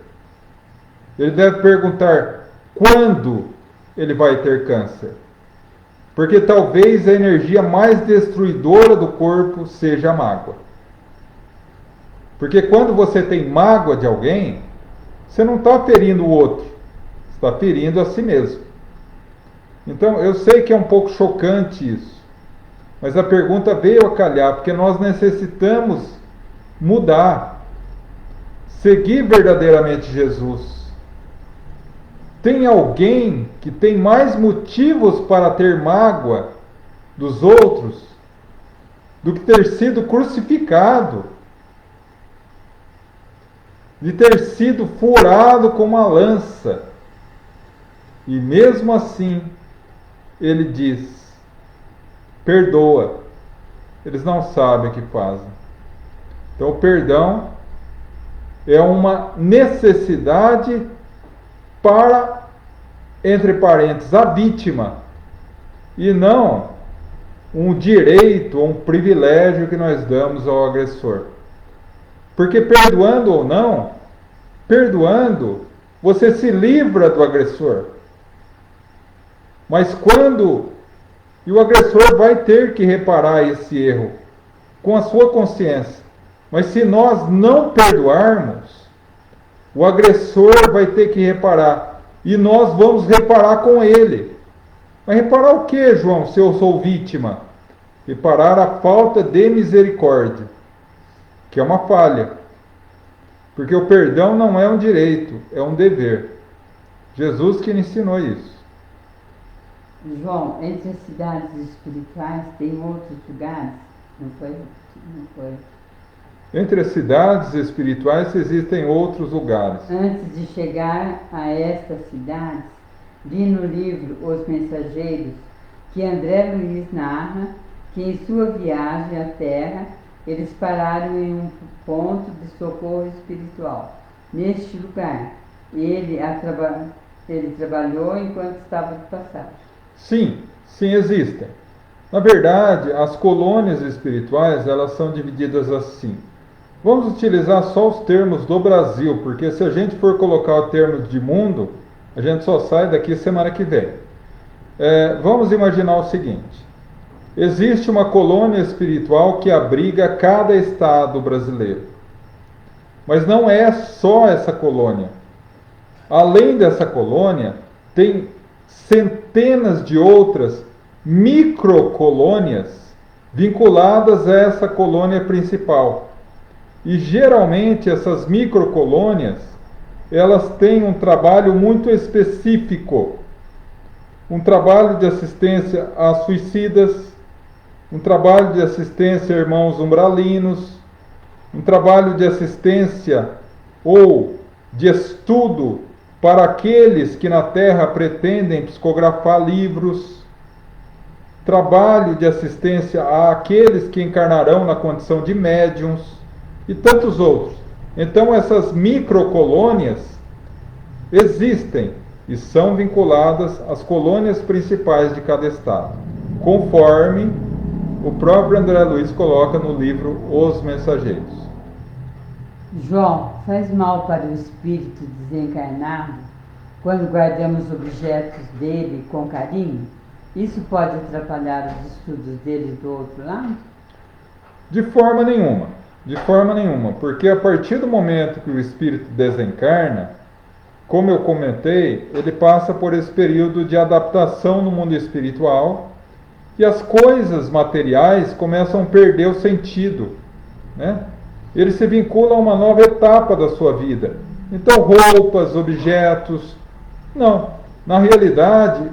A: Ele deve perguntar quando ele vai ter câncer. Porque talvez a energia mais destruidora do corpo seja a mágoa. Porque quando você tem mágoa de alguém, você não está ferindo o outro, você está ferindo a si mesmo. Então, eu sei que é um pouco chocante isso, mas a pergunta veio a calhar, porque nós necessitamos mudar, seguir verdadeiramente Jesus. Tem alguém que tem mais motivos para ter mágoa dos outros do que ter sido crucificado, de ter sido furado com uma lança. E mesmo assim, ele diz: perdoa, eles não sabem o que fazem. Então o perdão é uma necessidade para, entre parênteses, a vítima, e não um direito ou um privilégio que nós damos ao agressor. Porque perdoando ou não, perdoando, você se livra do agressor. Mas quando... E o agressor vai ter que reparar esse erro com a sua consciência. Mas se nós não perdoarmos, o agressor vai ter que reparar. E nós vamos reparar com ele. Mas reparar o que, João, se eu sou vítima? Reparar a falta de misericórdia, que é uma falha. Porque o perdão não é um direito, é um dever. Jesus que ensinou isso.
B: João, entre as cidades espirituais tem outros lugares? Não foi?
A: Entre as cidades espirituais existem outros lugares.
B: Antes de chegar a estas cidades, li no livro Os Mensageiros que André Luiz narra que em sua viagem à Terra eles pararam em um ponto de socorro espiritual. Neste lugar, ele trabalhou enquanto estava de passagem.
A: Sim, existem. Na verdade, as colônias espirituais, elas são divididas assim. Vamos utilizar só os termos do Brasil, porque se a gente for colocar o termo de mundo, a gente só sai daqui semana que vem. Vamos imaginar o seguinte: existe uma colônia espiritual que abriga cada estado brasileiro. Mas não é só essa colônia. Além dessa colônia, tem centenas de outras microcolônias vinculadas a essa colônia principal. E geralmente essas microcolônias, elas têm um trabalho muito específico. Um trabalho de assistência a suicidas, um trabalho de assistência a irmãos umbralinos, um trabalho de assistência ou de estudo para aqueles que na Terra pretendem psicografar livros, trabalho de assistência àqueles que encarnarão na condição de médiuns e tantos outros. Então essas microcolônias existem e são vinculadas às colônias principais de cada estado, conforme o próprio André Luiz coloca no livro Os Mensageiros.
B: João, faz mal para o espírito desencarnado quando guardamos objetos dele com carinho? Isso pode atrapalhar os estudos dele do outro lado?
A: De forma nenhuma, porque a partir do momento que o espírito desencarna, como eu comentei, ele passa por esse período de adaptação no mundo espiritual e as coisas materiais começam a perder o sentido, né? Ele se vincula a uma nova etapa da sua vida. Então, roupas, objetos... Não. Na realidade,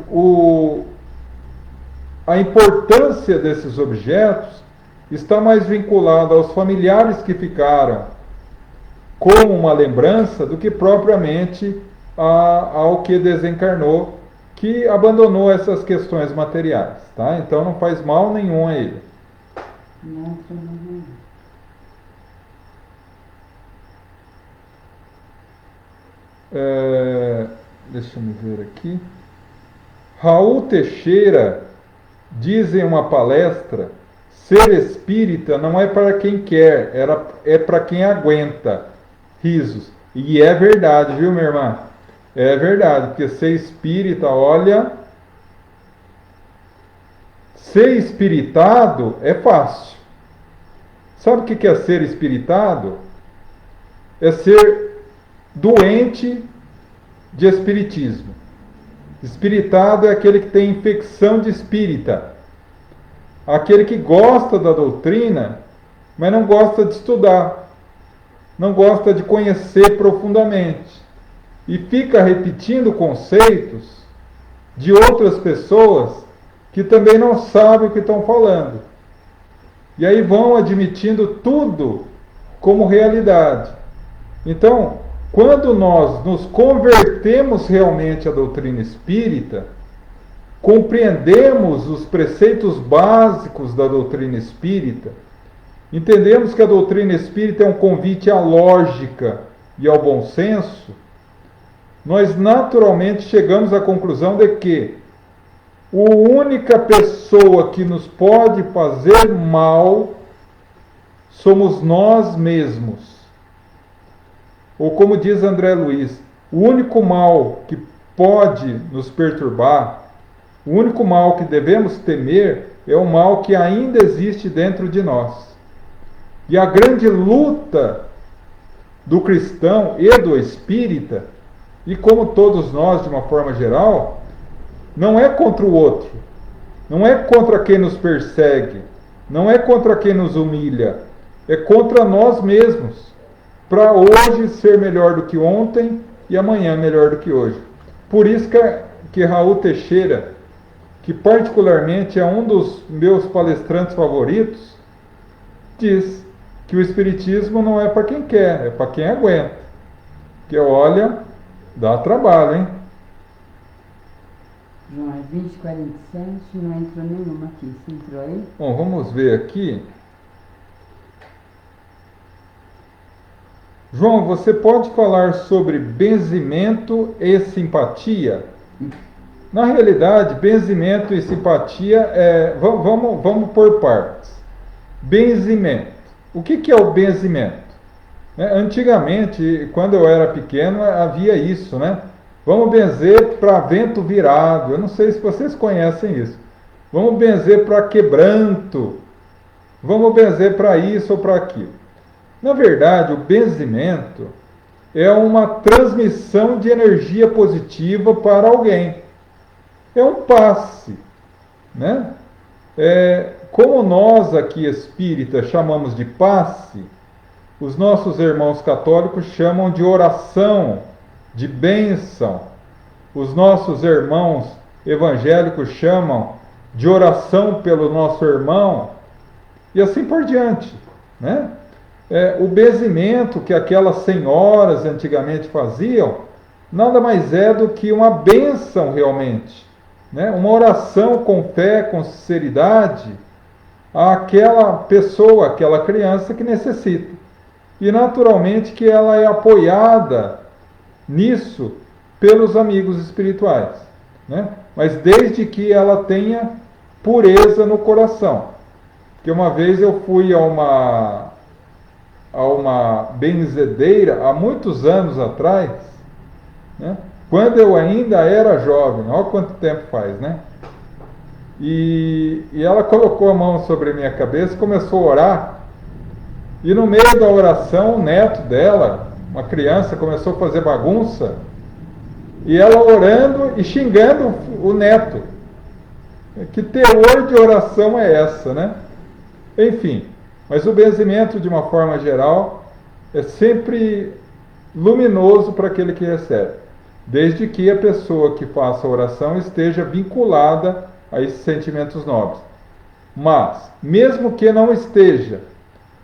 A: a importância desses objetos está mais vinculada aos familiares que ficaram como uma lembrança do que propriamente ao que desencarnou, que abandonou essas questões materiais, tá? Então não faz mal nenhum a ele. Deixa eu me ver aqui. Raul Teixeira diz em uma palestra: ser espírita não é para quem quer, é para quem aguenta. Risos. E é verdade, viu, minha irmã? É verdade, porque ser espírita, olha, ser espiritado é fácil. Sabe o que é ser espiritado? É ser doente de espiritismo. Espiritado é aquele que tem infecção de espírita. Aquele que gosta da doutrina, mas não gosta de estudar. Não gosta de conhecer profundamente. E fica repetindo conceitos de outras pessoas que também não sabem o que estão falando. E aí vão admitindo tudo como realidade. Então, quando nós nos convertemos realmente à doutrina espírita, compreendemos os preceitos básicos da doutrina espírita, entendemos que a doutrina espírita é um convite à lógica e ao bom senso, nós naturalmente chegamos à conclusão de que a única pessoa que nos pode fazer mal somos nós mesmos. Ou como diz André Luiz, o único mal que pode nos perturbar, o único mal que devemos temer é o mal que ainda existe dentro de nós. E a grande luta do cristão e do espírita, e como todos nós de uma forma geral, não é contra o outro, não é contra quem nos persegue, não é contra quem nos humilha, é contra nós mesmos, para hoje ser melhor do que ontem e amanhã melhor do que hoje. Por isso que Raul Teixeira, que particularmente é um dos meus palestrantes favoritos, diz que o espiritismo não é para quem quer, é para quem aguenta. Que olha, dá trabalho, hein?
B: João, é 20h47, não entrou nenhuma aqui. Você entrou aí?
A: Bom, vamos ver aqui. João, você pode falar sobre benzimento e simpatia? Na realidade, benzimento e simpatia vamos por partes. Benzimento. O que é o benzimento? Antigamente, quando eu era pequeno, havia isso, né? Vamos benzer para vento virado. Eu não sei se vocês conhecem isso. Vamos benzer para quebranto. Vamos benzer para isso ou para aquilo. Na verdade, o benzimento é uma transmissão de energia positiva para alguém. É um passe, né? Como nós aqui espíritas chamamos de passe, os nossos irmãos católicos chamam de oração, de bênção. Os nossos irmãos evangélicos chamam de oração pelo nosso irmão, e assim por diante, né? O benzimento que aquelas senhoras antigamente faziam, nada mais é do que uma bênção realmente, né? Uma oração com fé, com sinceridade, àquela pessoa, àquela criança que necessita. E naturalmente que ela é apoiada nisso pelos amigos espirituais, né? Mas desde que ela tenha pureza no coração. Porque uma vez eu fui a uma benzedeira, há muitos anos atrás, né? Quando eu ainda era jovem, olha quanto tempo faz, né? E ela colocou a mão sobre a minha cabeça e começou a orar. E no meio da oração, o neto dela, uma criança, começou a fazer bagunça. E ela orando e xingando o neto. Que teor de oração é essa, né? Enfim, mas o benzimento, de uma forma geral, é sempre luminoso para aquele que recebe. Desde que a pessoa que faça a oração esteja vinculada a esses sentimentos nobres. Mas, mesmo que não esteja,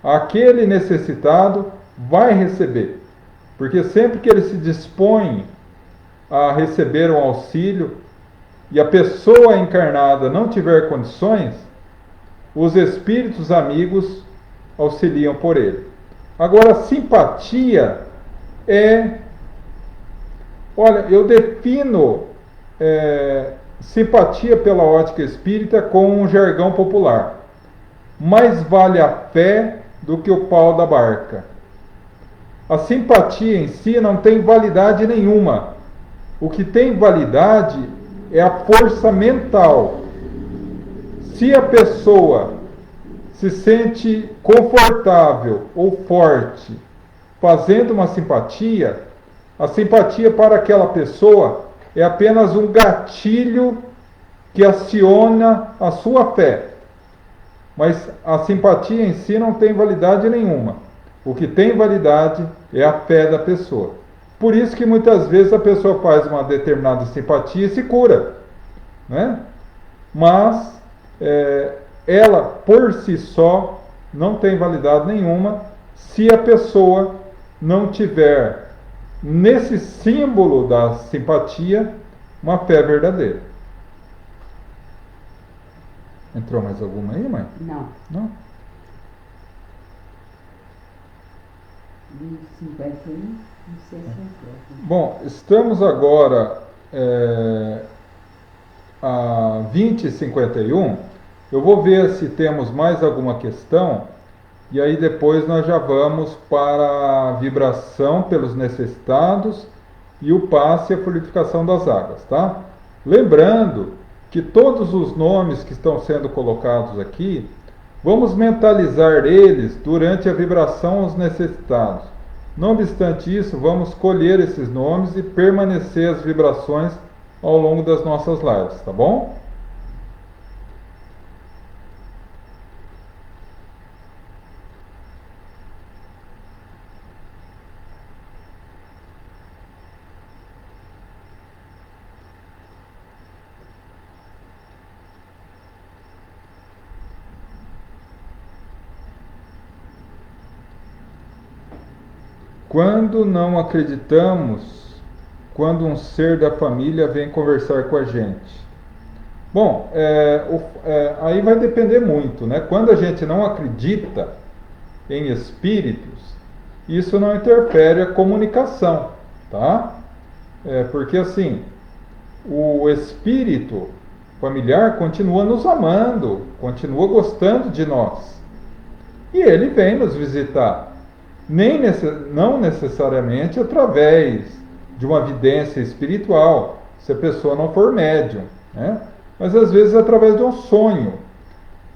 A: aquele necessitado vai receber. Porque sempre que ele se dispõe a receber um auxílio e a pessoa encarnada não tiver condições, os espíritos amigos auxiliam por ele. Agora, simpatia é... Olha, eu defino simpatia pela ótica espírita com um jargão popular. Mais vale a fé do que o pau da barca. A simpatia em si não tem validade nenhuma. O que tem validade é a força mental. Se a pessoa se sente confortável ou forte fazendo uma simpatia, a simpatia para aquela pessoa é apenas um gatilho que aciona a sua fé. Mas a simpatia em si não tem validade nenhuma. O que tem validade é a fé da pessoa. Por isso que muitas vezes a pessoa faz uma determinada simpatia e se cura, né? Mas ela por si só não tem validade nenhuma se a pessoa não tiver nesse símbolo da simpatia uma fé verdadeira. Entrou mais alguma aí, mãe?
B: Não.
A: Não?
B: 51, não sei se entrou.
A: Bom, estamos agora a 20h51. Eu vou ver se temos mais alguma questão e aí depois nós já vamos para a vibração pelos necessitados e o passe e a purificação das águas, tá? Lembrando que todos os nomes que estão sendo colocados aqui, vamos mentalizar eles durante a vibração aos necessitados. Não obstante isso, vamos colher esses nomes e permanecer as vibrações ao longo das nossas lives, tá bom? Quando não acreditamos, quando um ser da família vem conversar com a gente. Bom, aí vai depender muito, né? Quando a gente não acredita em espíritos, isso não interfere a comunicação, tá? Porque assim, o espírito familiar continua nos amando, continua gostando de nós. E ele vem nos visitar. Não necessariamente através de uma vidência espiritual, se a pessoa não for médium, né? Mas às vezes através de um sonho.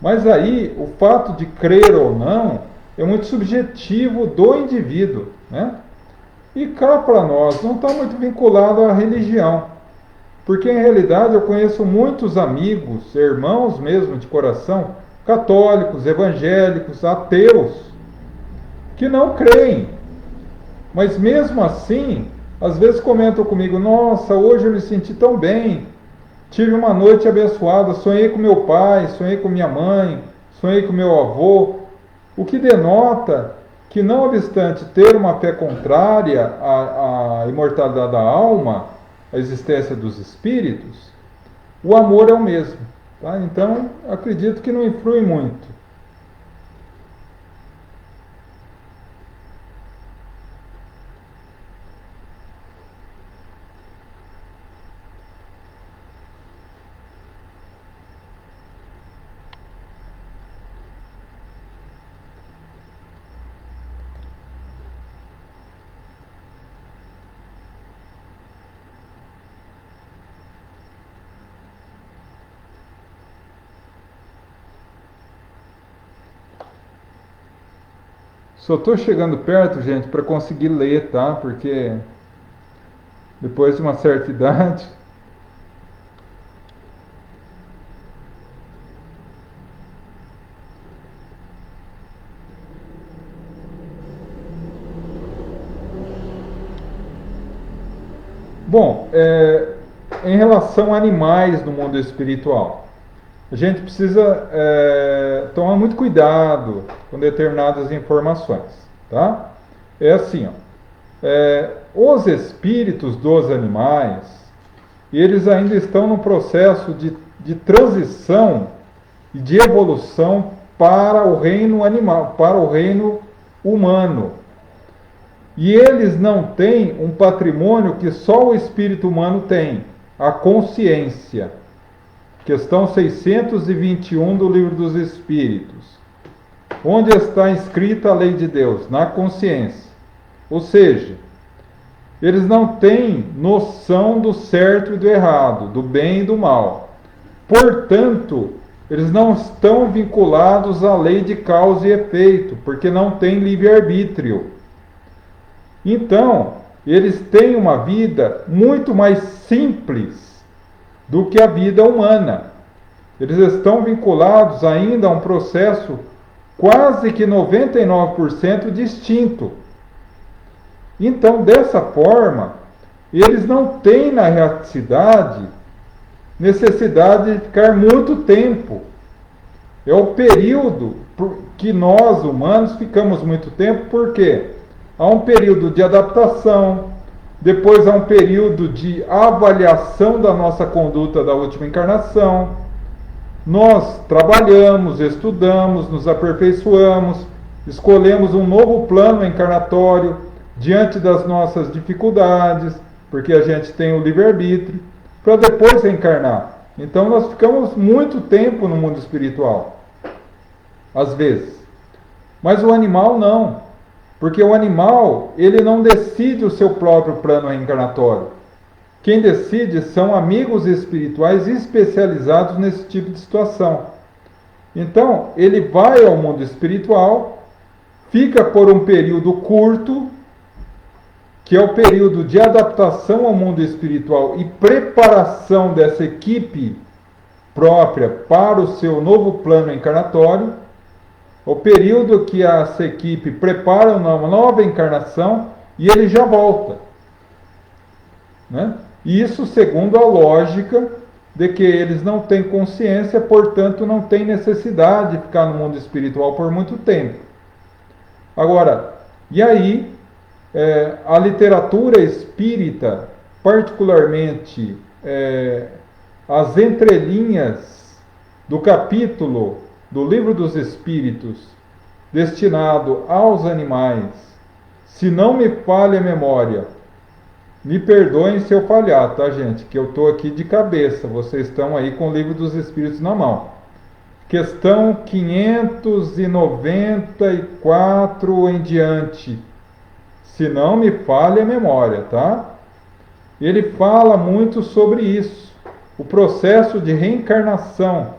A: Mas aí o fato de crer ou não é muito subjetivo do indivíduo, né? E cá para nós não está muito vinculado à religião, porque em realidade eu conheço muitos amigos, irmãos mesmo de coração, católicos, evangélicos, ateus, que não creem, mas mesmo assim, às vezes comentam comigo: nossa, hoje eu me senti tão bem, tive uma noite abençoada, sonhei com meu pai, sonhei com minha mãe, sonhei com meu avô, o que denota que, não obstante ter uma fé contrária à imortalidade da alma, à existência dos espíritos, o amor é o mesmo, tá? Então, acredito que não influi muito. Só estou chegando perto, gente, para conseguir ler, tá? Porque depois de uma certa idade... Bom, em relação a animais no mundo espiritual, a gente precisa tomar muito cuidado com determinadas informações, tá? É assim, ó, os espíritos dos animais, eles ainda estão no processo de transição e de evolução para o reino animal, para o reino humano. E eles não têm um patrimônio que só o espírito humano tem, a consciência. Questão 621 do Livro dos Espíritos. Onde está inscrita a lei de Deus? Na consciência. Ou seja, eles não têm noção do certo e do errado, do bem e do mal. Portanto, eles não estão vinculados à lei de causa e efeito, porque não têm livre-arbítrio. Então, eles têm uma vida muito mais simples do que a vida humana. Eles estão vinculados ainda a um processo quase que 99% distinto. Então, dessa forma, eles não têm na erraticidade necessidade de ficar muito tempo. É o período que nós, humanos, ficamos muito tempo, porque há um período de adaptação, depois há um período de avaliação da nossa conduta da última encarnação. Nós trabalhamos, estudamos, nos aperfeiçoamos, escolhemos um novo plano encarnatório diante das nossas dificuldades, porque a gente tem o livre-arbítrio, para depois reencarnar. Então nós ficamos muito tempo no mundo espiritual, às vezes. Mas o animal não, porque o animal, ele não decide o seu próprio plano reencarnatório. Quem decide são amigos espirituais especializados nesse tipo de situação. Então, ele vai ao mundo espiritual, fica por um período curto, que é o período de adaptação ao mundo espiritual e preparação dessa equipe própria para o seu novo plano encarnatório, o período que essa equipe prepara uma nova encarnação e ele já volta, né? Isso segundo a lógica de que eles não têm consciência, portanto não têm necessidade de ficar no mundo espiritual por muito tempo. Agora, e aí a literatura espírita, particularmente as entrelinhas do capítulo do Livro dos Espíritos destinado aos animais, se não me falha a memória, me perdoem se eu falhar, tá, gente? Que eu estou aqui de cabeça, vocês estão aí com o Livro dos Espíritos na mão. Questão 594 em diante, se não me falha a memória, tá? Ele fala muito sobre isso. O processo de reencarnação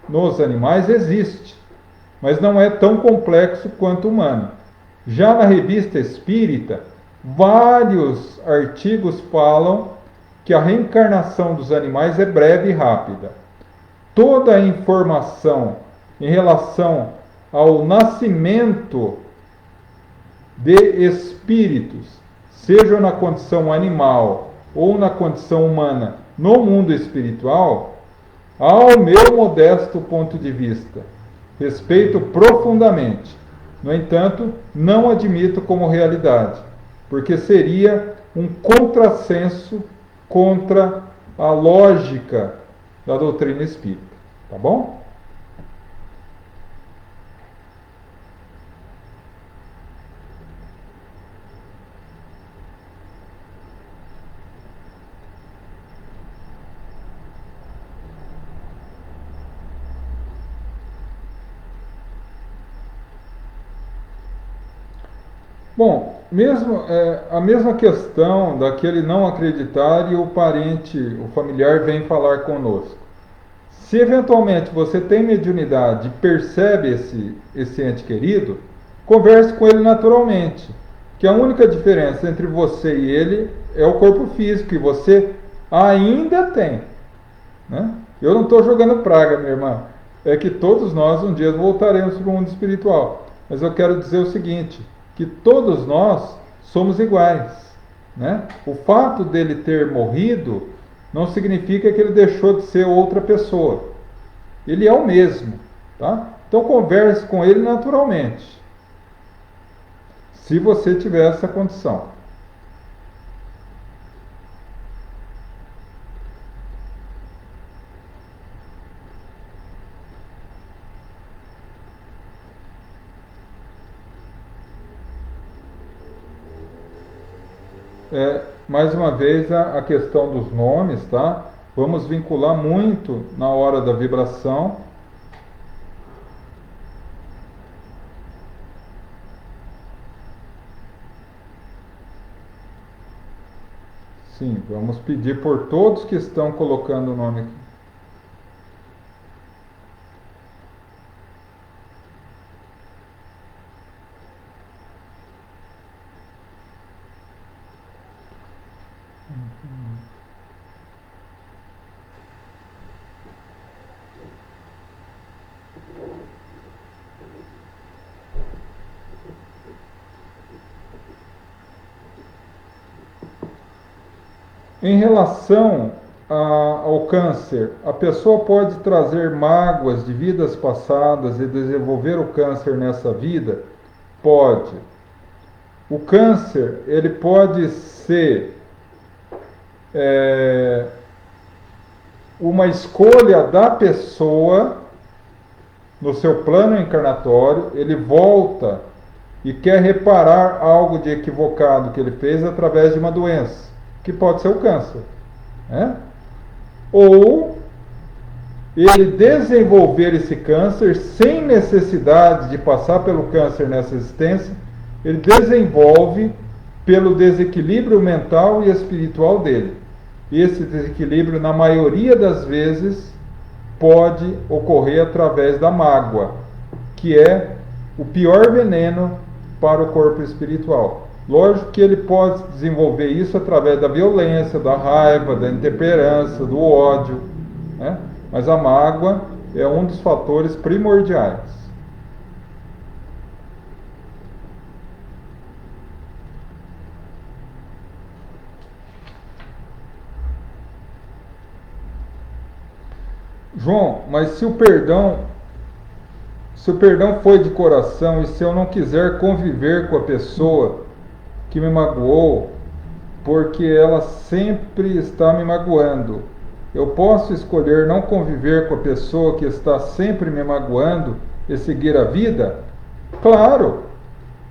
A: nos animais existe, mas não é tão complexo quanto o humano. Já na Revista Espírita, vários artigos falam que a reencarnação dos animais é breve e rápida. Toda a informação em relação ao nascimento de espíritos, seja na condição animal ou na condição humana, no mundo espiritual, ao meu modesto ponto de vista, respeito profundamente. No entanto, não admito como realidade, porque seria um contrassenso contra a lógica da doutrina espírita. Tá bom? Bom, mesmo a mesma questão daquele não acreditar e o parente, o familiar vem falar conosco. Se eventualmente você tem mediunidade e percebe esse ente querido, converse com ele naturalmente, que a única diferença entre você e ele é o corpo físico, que você ainda tem, né? Eu não estou jogando praga, minha irmã, é que todos nós um dia voltaremos para o mundo espiritual, mas eu quero dizer o seguinte, que todos nós somos iguais, né? O fato dele ter morrido não significa que ele deixou de ser outra pessoa. ele é o mesmo, tá? Então converse com ele naturalmente, se você tiver essa condição. Mais uma vez a questão dos nomes, tá? Vamos vincular muito na hora da vibração. Sim, vamos pedir por todos que estão colocando o nome aqui. Em relação ao câncer, a pessoa pode trazer mágoas de vidas passadas e desenvolver o câncer nessa vida? Pode. O câncer, ele pode ser uma escolha da pessoa no seu plano encarnatório, ele volta e quer reparar algo de equivocado que ele fez através de uma doença, que pode ser o câncer, né? Ou ele desenvolver esse câncer sem necessidade de passar pelo câncer nessa existência, ele desenvolve pelo desequilíbrio mental e espiritual dele. E esse desequilíbrio, na maioria das vezes, pode ocorrer através da mágoa, que é o pior veneno para o corpo espiritual. Lógico que ele pode desenvolver isso através da violência, da raiva, da intemperança, do ódio, né? Mas a mágoa é um dos fatores primordiais. João, mas se o perdão foi de coração e se eu não quiser conviver com a pessoa que me magoou, porque ela sempre está me magoando, eu posso escolher não conviver com a pessoa que está sempre me magoando e seguir a vida? Claro,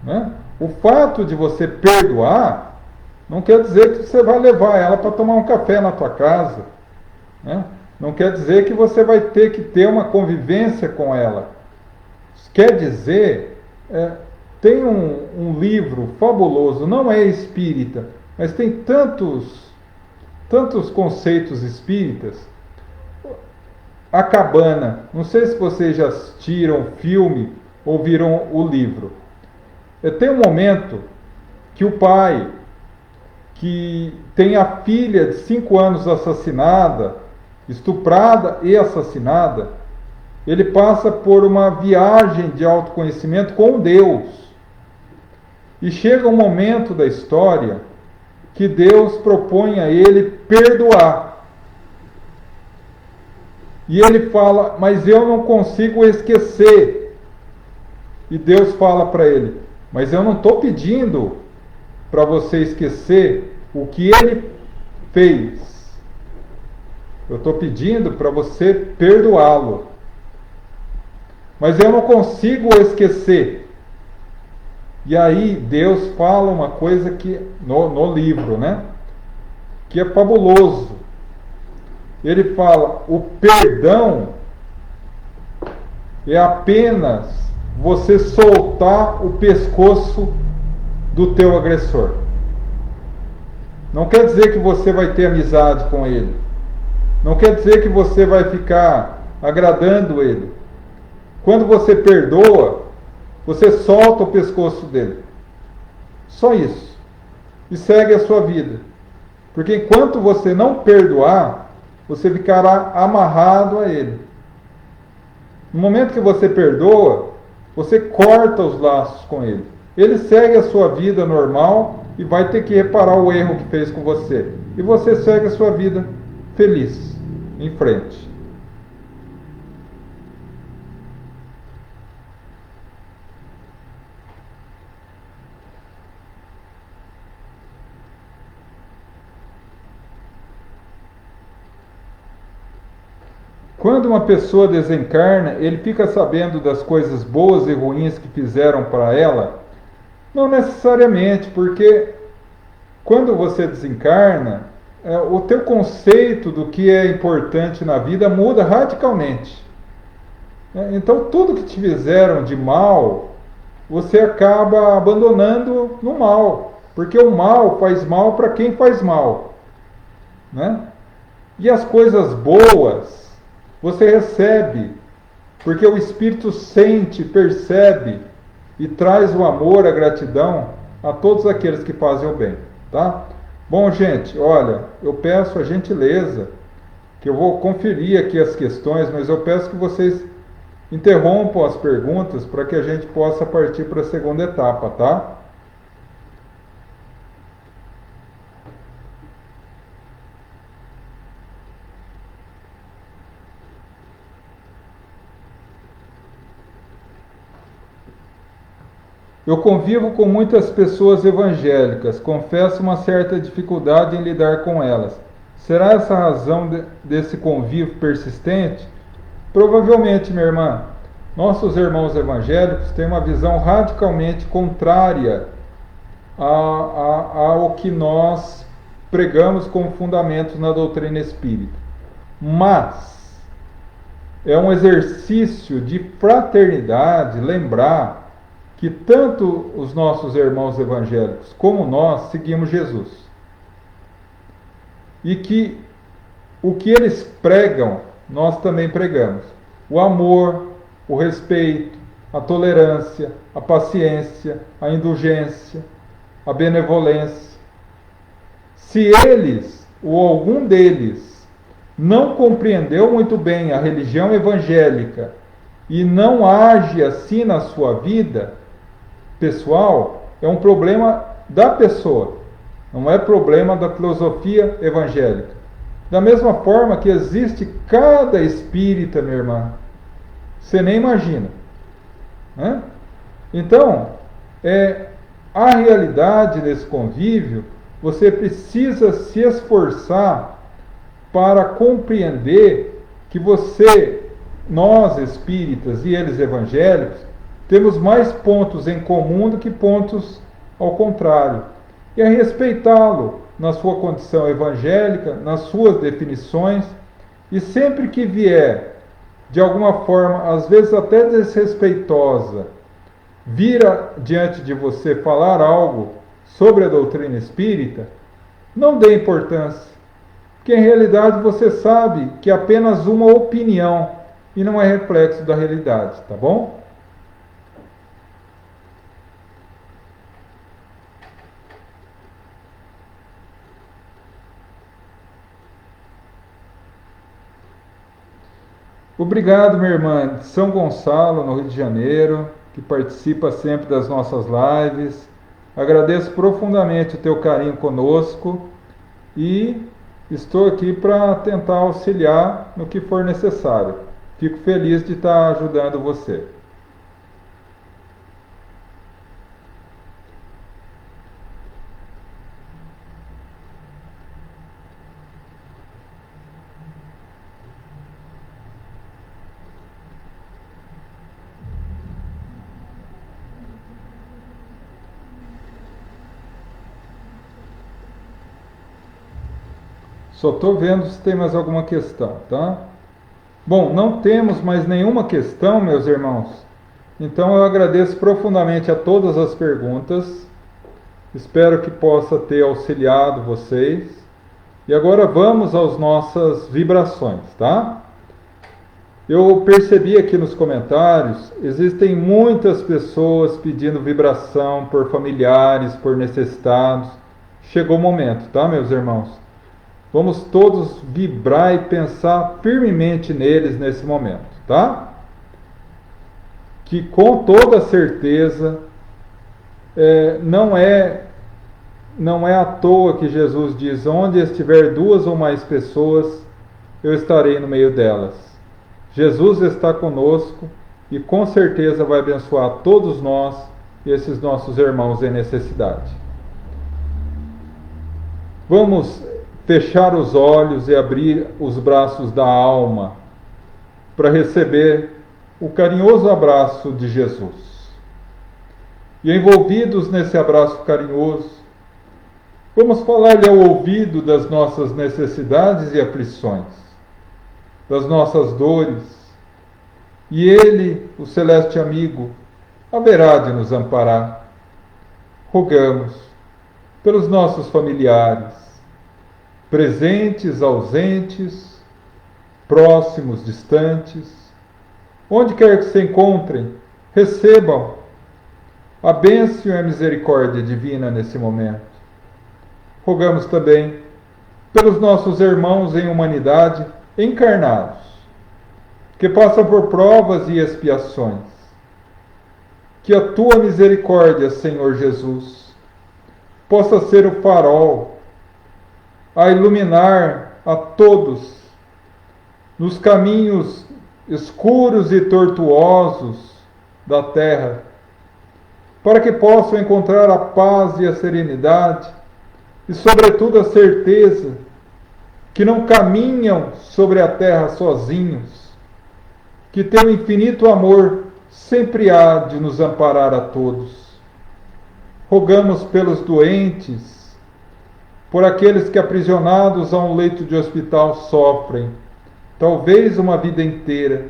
A: né? O fato de você perdoar não quer dizer que você vai levar ela para tomar um café na tua casa, né? Não quer dizer que você vai ter que ter uma convivência com ela. Quer dizer, tem um livro fabuloso, não é espírita, mas tem tantos conceitos espíritas. A Cabana, não sei se vocês já assistiram o filme ou viram o livro. Tem um momento que o pai, que tem a filha de 5 anos assassinada, estuprada e assassinada, ele passa por uma viagem de autoconhecimento com Deus. E chega um momento da história que Deus propõe a ele perdoar. E ele fala, mas eu não consigo esquecer. E Deus fala para ele, mas eu não estou pedindo para você esquecer o que ele fez. Eu estou pedindo para você perdoá-lo. Mas eu não consigo esquecer. E aí Deus fala uma coisa que no livro, né? Que é fabuloso. Ele fala, o perdão é apenas você soltar o pescoço do teu agressor. Não quer dizer que você vai ter amizade com ele. Não quer dizer que você vai ficar agradando ele. Quando você perdoa, você solta o pescoço dele. Só isso. E segue a sua vida. Porque enquanto você não perdoar, você ficará amarrado a ele. No momento que você perdoa, você corta os laços com ele. Ele segue a sua vida normal e vai ter que reparar o erro que fez com você. E você segue a sua vida feliz, em frente. Quando uma pessoa desencarna, ele fica sabendo das coisas boas e ruins que fizeram para ela? Não necessariamente, porque quando você desencarna, o teu conceito do que é importante na vida muda radicalmente. Então, tudo que te fizeram de mal, você acaba abandonando no mal, porque o mal faz mal para quem faz mal, né? E as coisas boas você recebe, porque o Espírito sente, percebe e traz o amor, a gratidão a todos aqueles que fazem o bem, tá? Bom, gente, olha, eu peço a gentileza, que eu vou conferir aqui as questões, mas eu peço que vocês interrompam as perguntas para que a gente possa partir para a segunda etapa, tá? Eu convivo com muitas pessoas evangélicas, confesso uma certa dificuldade em lidar com elas. Será essa a razão desse convívio persistente? Provavelmente, minha irmã. Nossos irmãos evangélicos têm uma visão radicalmente contrária ao que nós pregamos como fundamentos na doutrina espírita. Mas é um exercício de fraternidade lembrar que tanto os nossos irmãos evangélicos como nós seguimos Jesus. E que o que eles pregam, nós também pregamos. O amor, o respeito, a tolerância, a paciência, a indulgência, a benevolência. Se eles, ou algum deles, não compreendeu muito bem a religião evangélica e não age assim na sua vida pessoal, é um problema da pessoa, não é problema da filosofia evangélica. Da mesma forma que existe cada espírita, minha irmã, você nem imagina, né? Então, a realidade desse convívio, você precisa se esforçar para compreender que nós espíritas e eles evangélicos, temos mais pontos em comum do que pontos ao contrário. E é respeitá-lo na sua condição evangélica, nas suas definições, e sempre que vier, de alguma forma, às vezes até desrespeitosa, vira diante de você falar algo sobre a doutrina espírita, não dê importância, porque em realidade você sabe que é apenas uma opinião e não é reflexo da realidade, tá bom? Obrigado, minha irmã de São Gonçalo, no Rio de Janeiro, que participa sempre das nossas lives. Agradeço profundamente o teu carinho conosco e estou aqui para tentar auxiliar no que for necessário. Fico feliz de estar ajudando você. Só estou vendo se tem mais alguma questão, tá? Bom, não temos mais nenhuma questão, meus irmãos. Então eu agradeço profundamente a todas as perguntas. Espero que possa ter auxiliado vocês. E agora vamos às nossas vibrações, tá? Eu percebi aqui nos comentários, existem muitas pessoas pedindo vibração por familiares, por necessitados. Chegou o momento, tá, meus irmãos? Vamos todos vibrar e pensar firmemente neles nesse momento, tá? Que com toda certeza não é à toa que Jesus diz: onde estiver duas ou mais pessoas, eu estarei no meio delas. Jesus está conosco e com certeza vai abençoar todos nós e esses nossos irmãos em necessidade. Vamos fechar os olhos e abrir os braços da alma para receber o carinhoso abraço de Jesus. E envolvidos nesse abraço carinhoso, vamos falar-lhe ao ouvido das nossas necessidades e aflições, das nossas dores, e Ele, o celeste amigo, haverá de nos amparar. Rogamos pelos nossos familiares, presentes, ausentes, próximos, distantes, onde quer que se encontrem, recebam a bênção e a misericórdia divina nesse momento. Rogamos também pelos nossos irmãos em humanidade encarnados, que passam por provas e expiações. Que a tua misericórdia, Senhor Jesus, possa ser o farol a iluminar a todos nos caminhos escuros e tortuosos da terra, para que possam encontrar a paz e a serenidade e, sobretudo, a certeza que não caminham sobre a terra sozinhos, que teu infinito amor sempre há de nos amparar a todos. Rogamos pelos doentes, por aqueles que, aprisionados a um leito de hospital, sofrem, talvez uma vida inteira.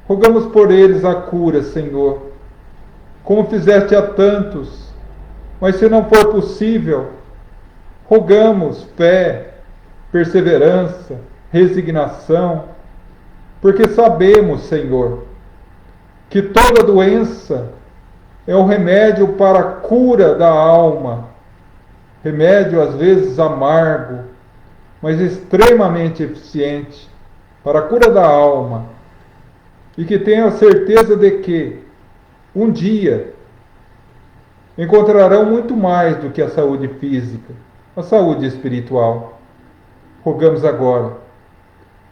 A: Rogamos por eles a cura, Senhor, como fizeste a tantos, mas se não for possível, rogamos fé, perseverança, resignação, porque sabemos, Senhor, que toda doença é um remédio para a cura da alma, remédio às vezes amargo, mas extremamente eficiente para a cura da alma, e que tenha a certeza de que um dia encontrarão muito mais do que a saúde física, a saúde espiritual. Rogamos agora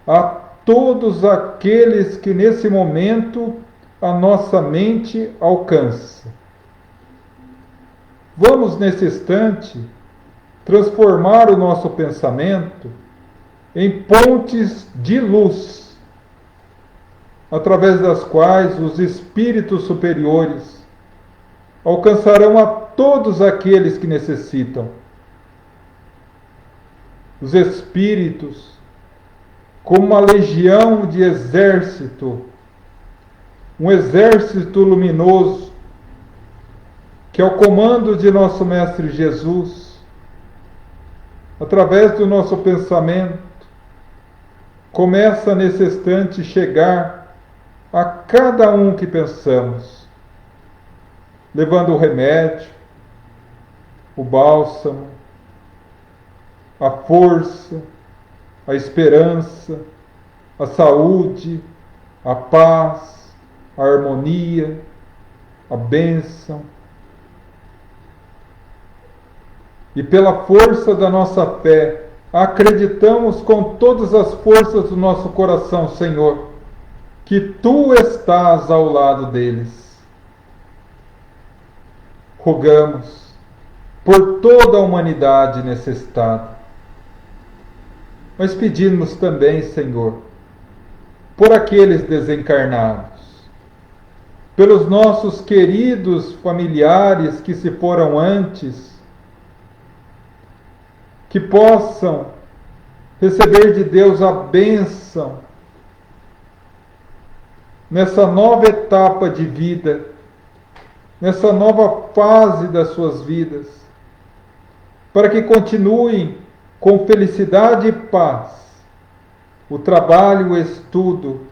A: a todos aqueles que nesse momento a nossa mente alcança. Vamos nesse instante transformar o nosso pensamento em pontes de luz, através das quais os espíritos superiores alcançarão a todos aqueles que necessitam. Os espíritos, como uma legião de exército, um exército luminoso, que ao comando de nosso Mestre Jesus, através do nosso pensamento, começa nesse instante chegar a cada um que pensamos, levando o remédio, o bálsamo, a força, a esperança, a saúde, a paz, a harmonia, a bênção. E pela força da nossa fé, acreditamos com todas as forças do nosso coração, Senhor, que Tu estás ao lado deles. Rogamos por toda a humanidade necessitada, mas pedimos também, Senhor, por aqueles desencarnados, pelos nossos queridos familiares que se foram antes, que possam receber de Deus a bênção nessa nova etapa de vida, nessa nova fase das suas vidas, para que continuem com felicidade e paz o trabalho e o estudo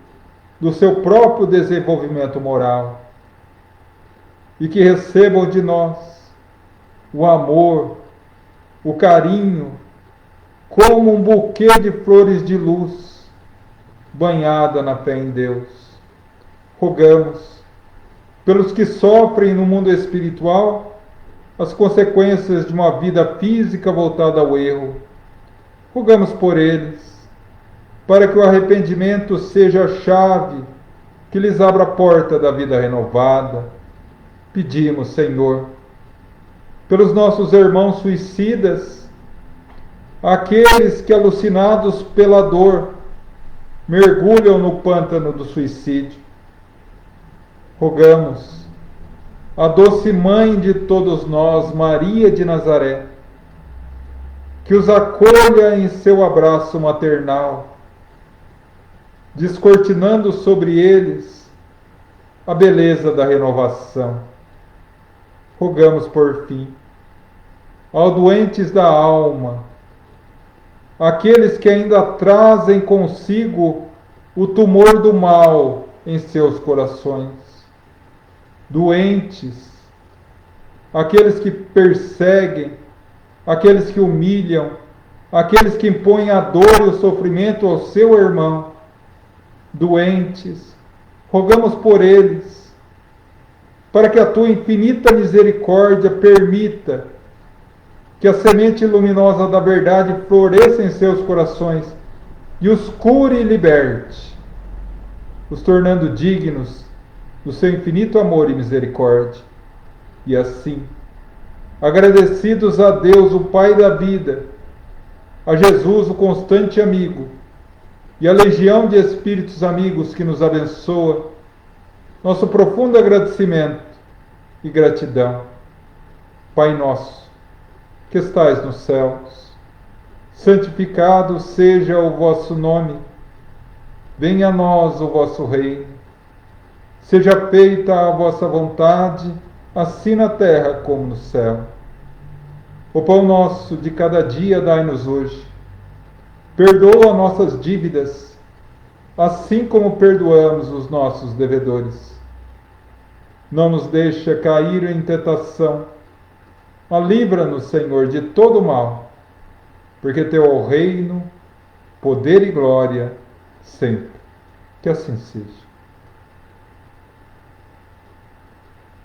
A: do seu próprio desenvolvimento moral, e que recebam de nós o amor, o carinho, como um buquê de flores de luz, banhada na fé em Deus. Rogamos pelos que sofrem no mundo espiritual as consequências de uma vida física voltada ao erro. Rogamos por eles, para que o arrependimento seja a chave que lhes abra a porta da vida renovada. Pedimos, Senhor, pelos nossos irmãos suicidas, aqueles que, alucinados pela dor, mergulham no pântano do suicídio. Rogamos a doce mãe de todos nós, Maria de Nazaré, que os acolha em seu abraço maternal, descortinando sobre eles a beleza da renovação. Rogamos, por fim, aos doentes da alma, aqueles que ainda trazem consigo o tumor do mal em seus corações, doentes, aqueles que perseguem, aqueles que humilham, aqueles que impõem a dor e o sofrimento ao seu irmão, doentes, rogamos por eles, para que a tua infinita misericórdia permita que a semente luminosa da verdade floresça em seus corações e os cure e liberte, os tornando dignos do seu infinito amor e misericórdia. E assim, agradecidos a Deus, o Pai da vida, a Jesus, o constante amigo, e a legião de espíritos amigos que nos abençoa, nosso profundo agradecimento e gratidão. Pai nosso, que estais nos céus, santificado seja o vosso nome. Venha a nós o vosso reino. Seja feita a vossa vontade, assim na terra como no céu. O pão nosso de cada dia dai-nos hoje. Perdoa nossas dívidas, assim como perdoamos os nossos devedores. Não nos deixa cair em tentação, mas livra-nos, Senhor, de todo mal, porque teu é o reino, poder e glória sempre. Que assim seja.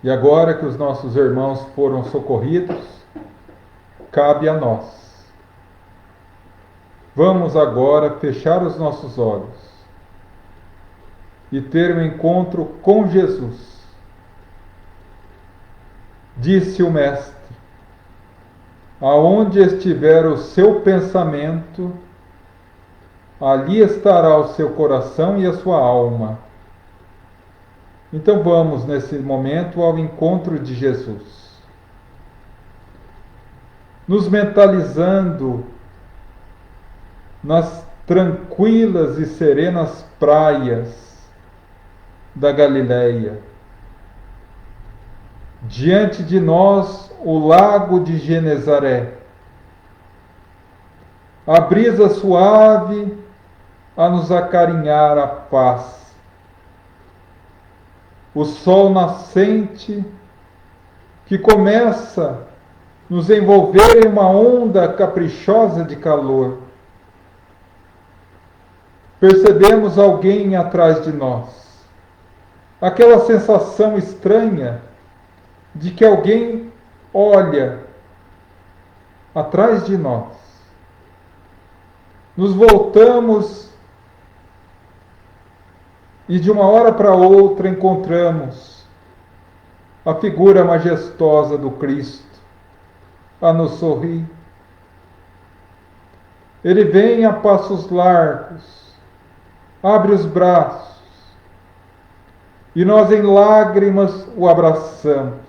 A: E agora que os nossos irmãos foram socorridos, cabe a nós. Vamos agora fechar os nossos olhos e ter um encontro com Jesus. Disse o Mestre: aonde estiver o seu pensamento, ali estará o seu coração e a sua alma. Então vamos nesse momento ao encontro de Jesus, nos mentalizando nas tranquilas e serenas praias da Galileia. Diante de nós, o lago de Genezaré. A brisa suave a nos acarinhar a paz. O sol nascente que começa a nos envolver em uma onda caprichosa de calor. Percebemos alguém atrás de nós. Aquela sensação estranha de que alguém olha atrás de nós. Nos voltamos e de uma hora para outra encontramos a figura majestosa do Cristo a nos sorrir. Ele vem a passos largos, abre os braços e nós em lágrimas o abraçamos.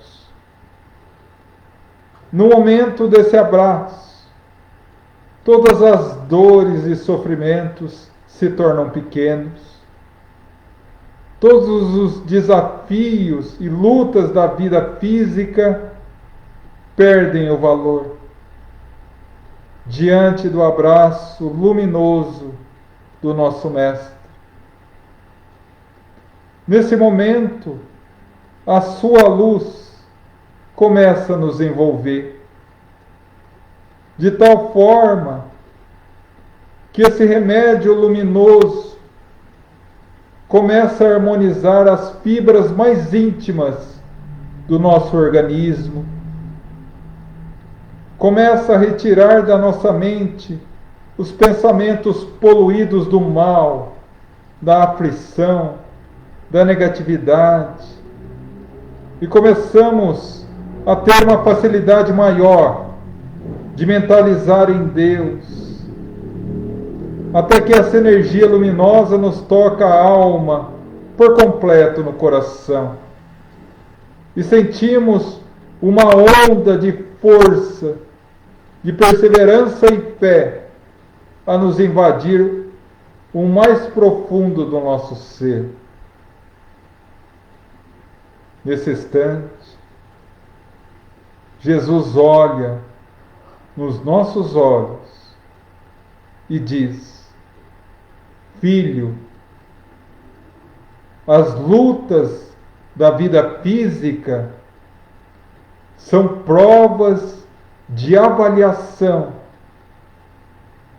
A: No momento desse abraço, todas as dores e sofrimentos se tornam pequenos. Todos os desafios e lutas da vida física perdem o valor diante do abraço luminoso do nosso Mestre. Nesse momento, a sua luz começa a nos envolver, de tal forma que esse remédio luminoso começa a harmonizar as fibras mais íntimas do nosso organismo, começa a retirar da nossa mente os pensamentos poluídos do mal, da aflição, da negatividade, e começamos a ter uma facilidade maior de mentalizar em Deus, até que essa energia luminosa nos toca a alma por completo no coração. E sentimos uma onda de força, de perseverança e fé a nos invadir o mais profundo do nosso ser. Nesse instante, Jesus olha nos nossos olhos e diz: Filho, as lutas da vida física são provas de avaliação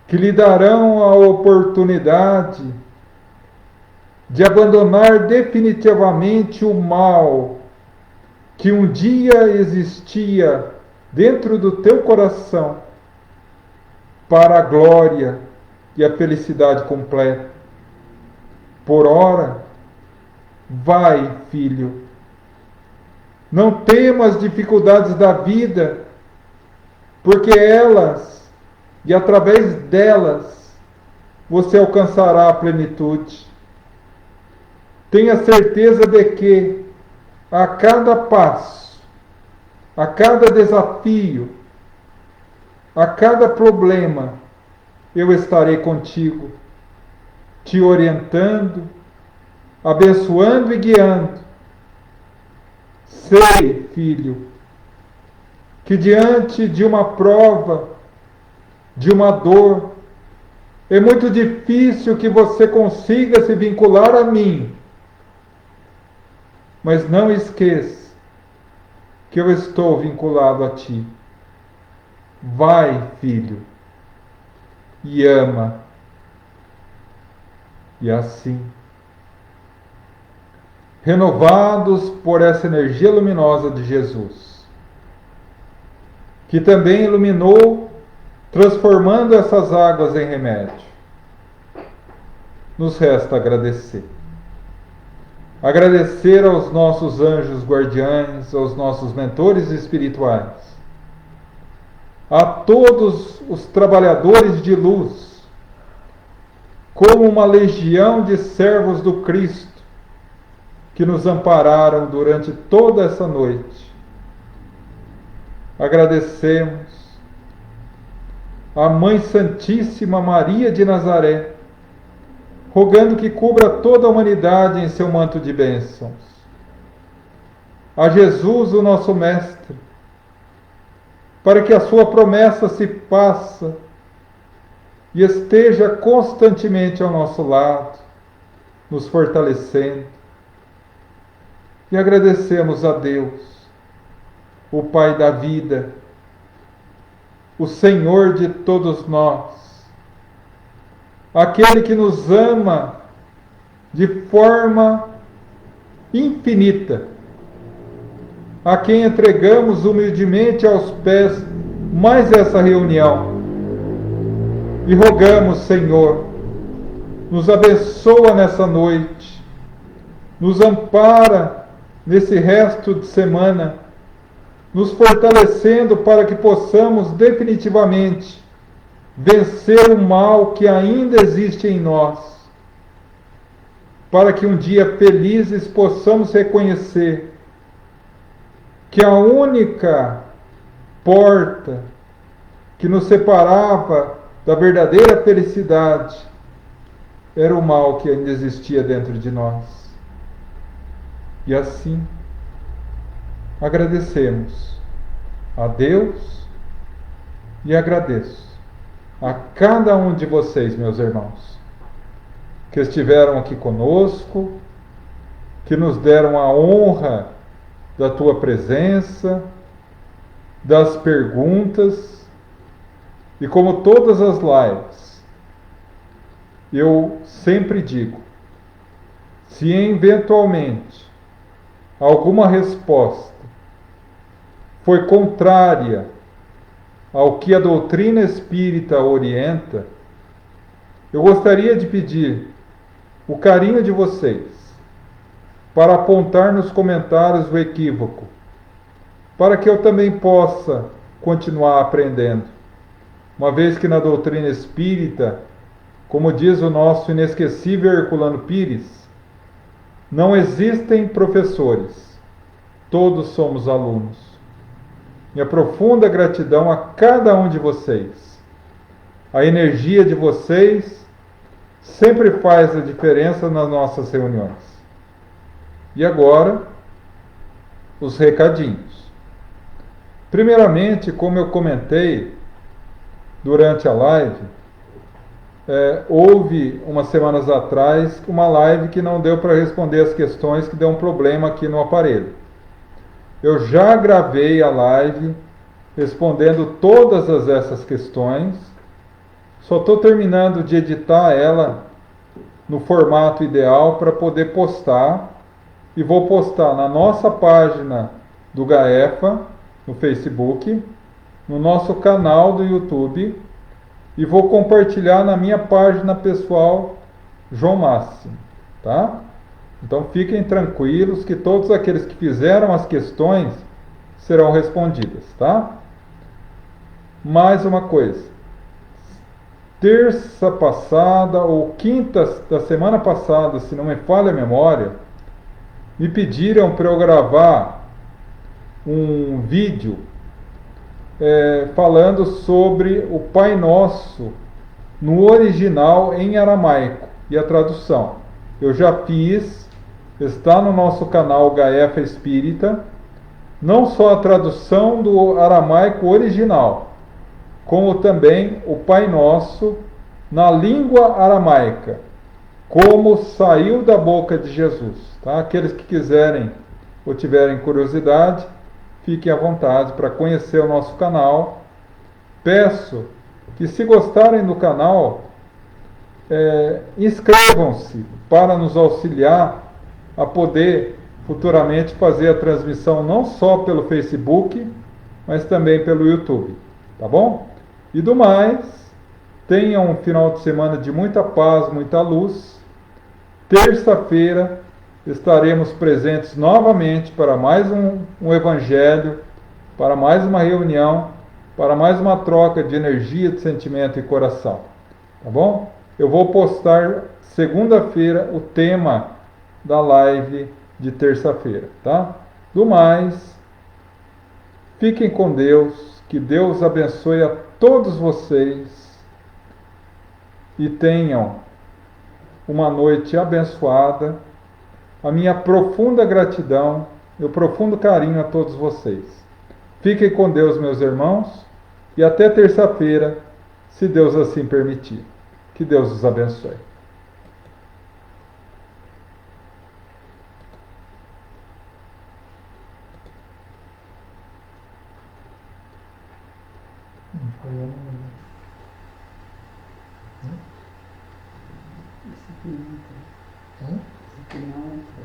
A: que lhe darão a oportunidade de abandonar definitivamente o mal que um dia existia dentro do teu coração para a glória e a felicidade completa. Por ora, vai, filho. Não temas as dificuldades da vida, porque elas, e através delas, você alcançará a plenitude. Tenha certeza de que, a cada passo, a cada desafio, a cada problema, eu estarei contigo, te orientando, abençoando e guiando. Sei, filho, que diante de uma prova, de uma dor, é muito difícil que você consiga se vincular a mim. Mas não esqueça que eu estou vinculado a ti. Vai, filho, e ama. E assim, renovados por essa energia luminosa de Jesus, que também iluminou, transformando essas águas em remédio, nos resta agradecer. Agradecer aos nossos anjos guardiães, aos nossos mentores espirituais, a todos os trabalhadores de luz, como uma legião de servos do Cristo, que nos ampararam durante toda essa noite. Agradecemos a Mãe Santíssima Maria de Nazaré, rogando que cubra toda a humanidade em seu manto de bênçãos. A Jesus, o nosso Mestre, para que a sua promessa se faça e esteja constantemente ao nosso lado, nos fortalecendo. E agradecemos a Deus, o Pai da vida, o Senhor de todos nós, aquele que nos ama de forma infinita, a quem entregamos humildemente aos pés mais essa reunião. E rogamos, Senhor, nos abençoa nessa noite, nos ampara nesse resto de semana, nos fortalecendo para que possamos definitivamente vencer o mal que ainda existe em nós, para que um dia felizes possamos reconhecer que a única porta que nos separava da verdadeira felicidade era o mal que ainda existia dentro de nós. E assim, agradecemos a Deus e agradeço a cada um de vocês, meus irmãos, que estiveram aqui conosco, que nos deram a honra da tua presença, das perguntas, e como todas as lives, eu sempre digo, se eventualmente alguma resposta foi contrária ao que a doutrina espírita orienta, eu gostaria de pedir o carinho de vocês para apontar nos comentários o equívoco, para que eu também possa continuar aprendendo, uma vez que na doutrina espírita Como diz o nosso inesquecível Herculano Pires, não existem professores, todos somos alunos. Minha profunda gratidão a cada um de vocês. A energia de vocês sempre faz a diferença nas nossas reuniões. E agora, os recadinhos. Primeiramente, como eu comentei durante a live, houve umas semanas atrás uma live que não deu para responder as questões, que deu um problema aqui no aparelho. Eu já gravei a live respondendo todas essas questões, só estou terminando de editar ela no formato ideal para poder postar, e vou postar na nossa página do GAEFA, no Facebook, no nosso canal do YouTube, e vou compartilhar na minha página pessoal, João Máximo, tá? Então fiquem tranquilos que todos aqueles que fizeram as questões serão respondidas, tá? Mais uma coisa. Terça passada ou quinta da semana passada, se não me falha a memória, me pediram para eu gravar um vídeo falando sobre o Pai Nosso no original em aramaico e a tradução. Eu já fiz, está no nosso canal Gaefa Espírita, não só a tradução do aramaico original, como também o Pai Nosso na língua aramaica, como saiu da boca de Jesus. Tá? Aqueles que quiserem ou tiverem curiosidade, fiquem à vontade para conhecer o nosso canal. Peço que, se gostarem do canal, inscrevam-se para nos auxiliar a poder futuramente fazer a transmissão não só pelo Facebook, mas também pelo YouTube, tá bom? E do mais, tenham um final de semana de muita paz, muita luz. Terça-feira estaremos presentes novamente para mais um evangelho, para mais uma reunião, para mais uma troca de energia, de sentimento e coração, tá bom? Eu vou postar segunda-feira o tema da live de terça-feira, tá? Do mais, fiquem com Deus, que Deus abençoe a todos vocês e tenham uma noite abençoada. A minha profunda gratidão, meu profundo carinho a todos vocês. Fiquem com Deus, meus irmãos, e até terça-feira, se Deus assim permitir. Que Deus os abençoe.
B: Isso aqui não entra. Isso aqui não entra.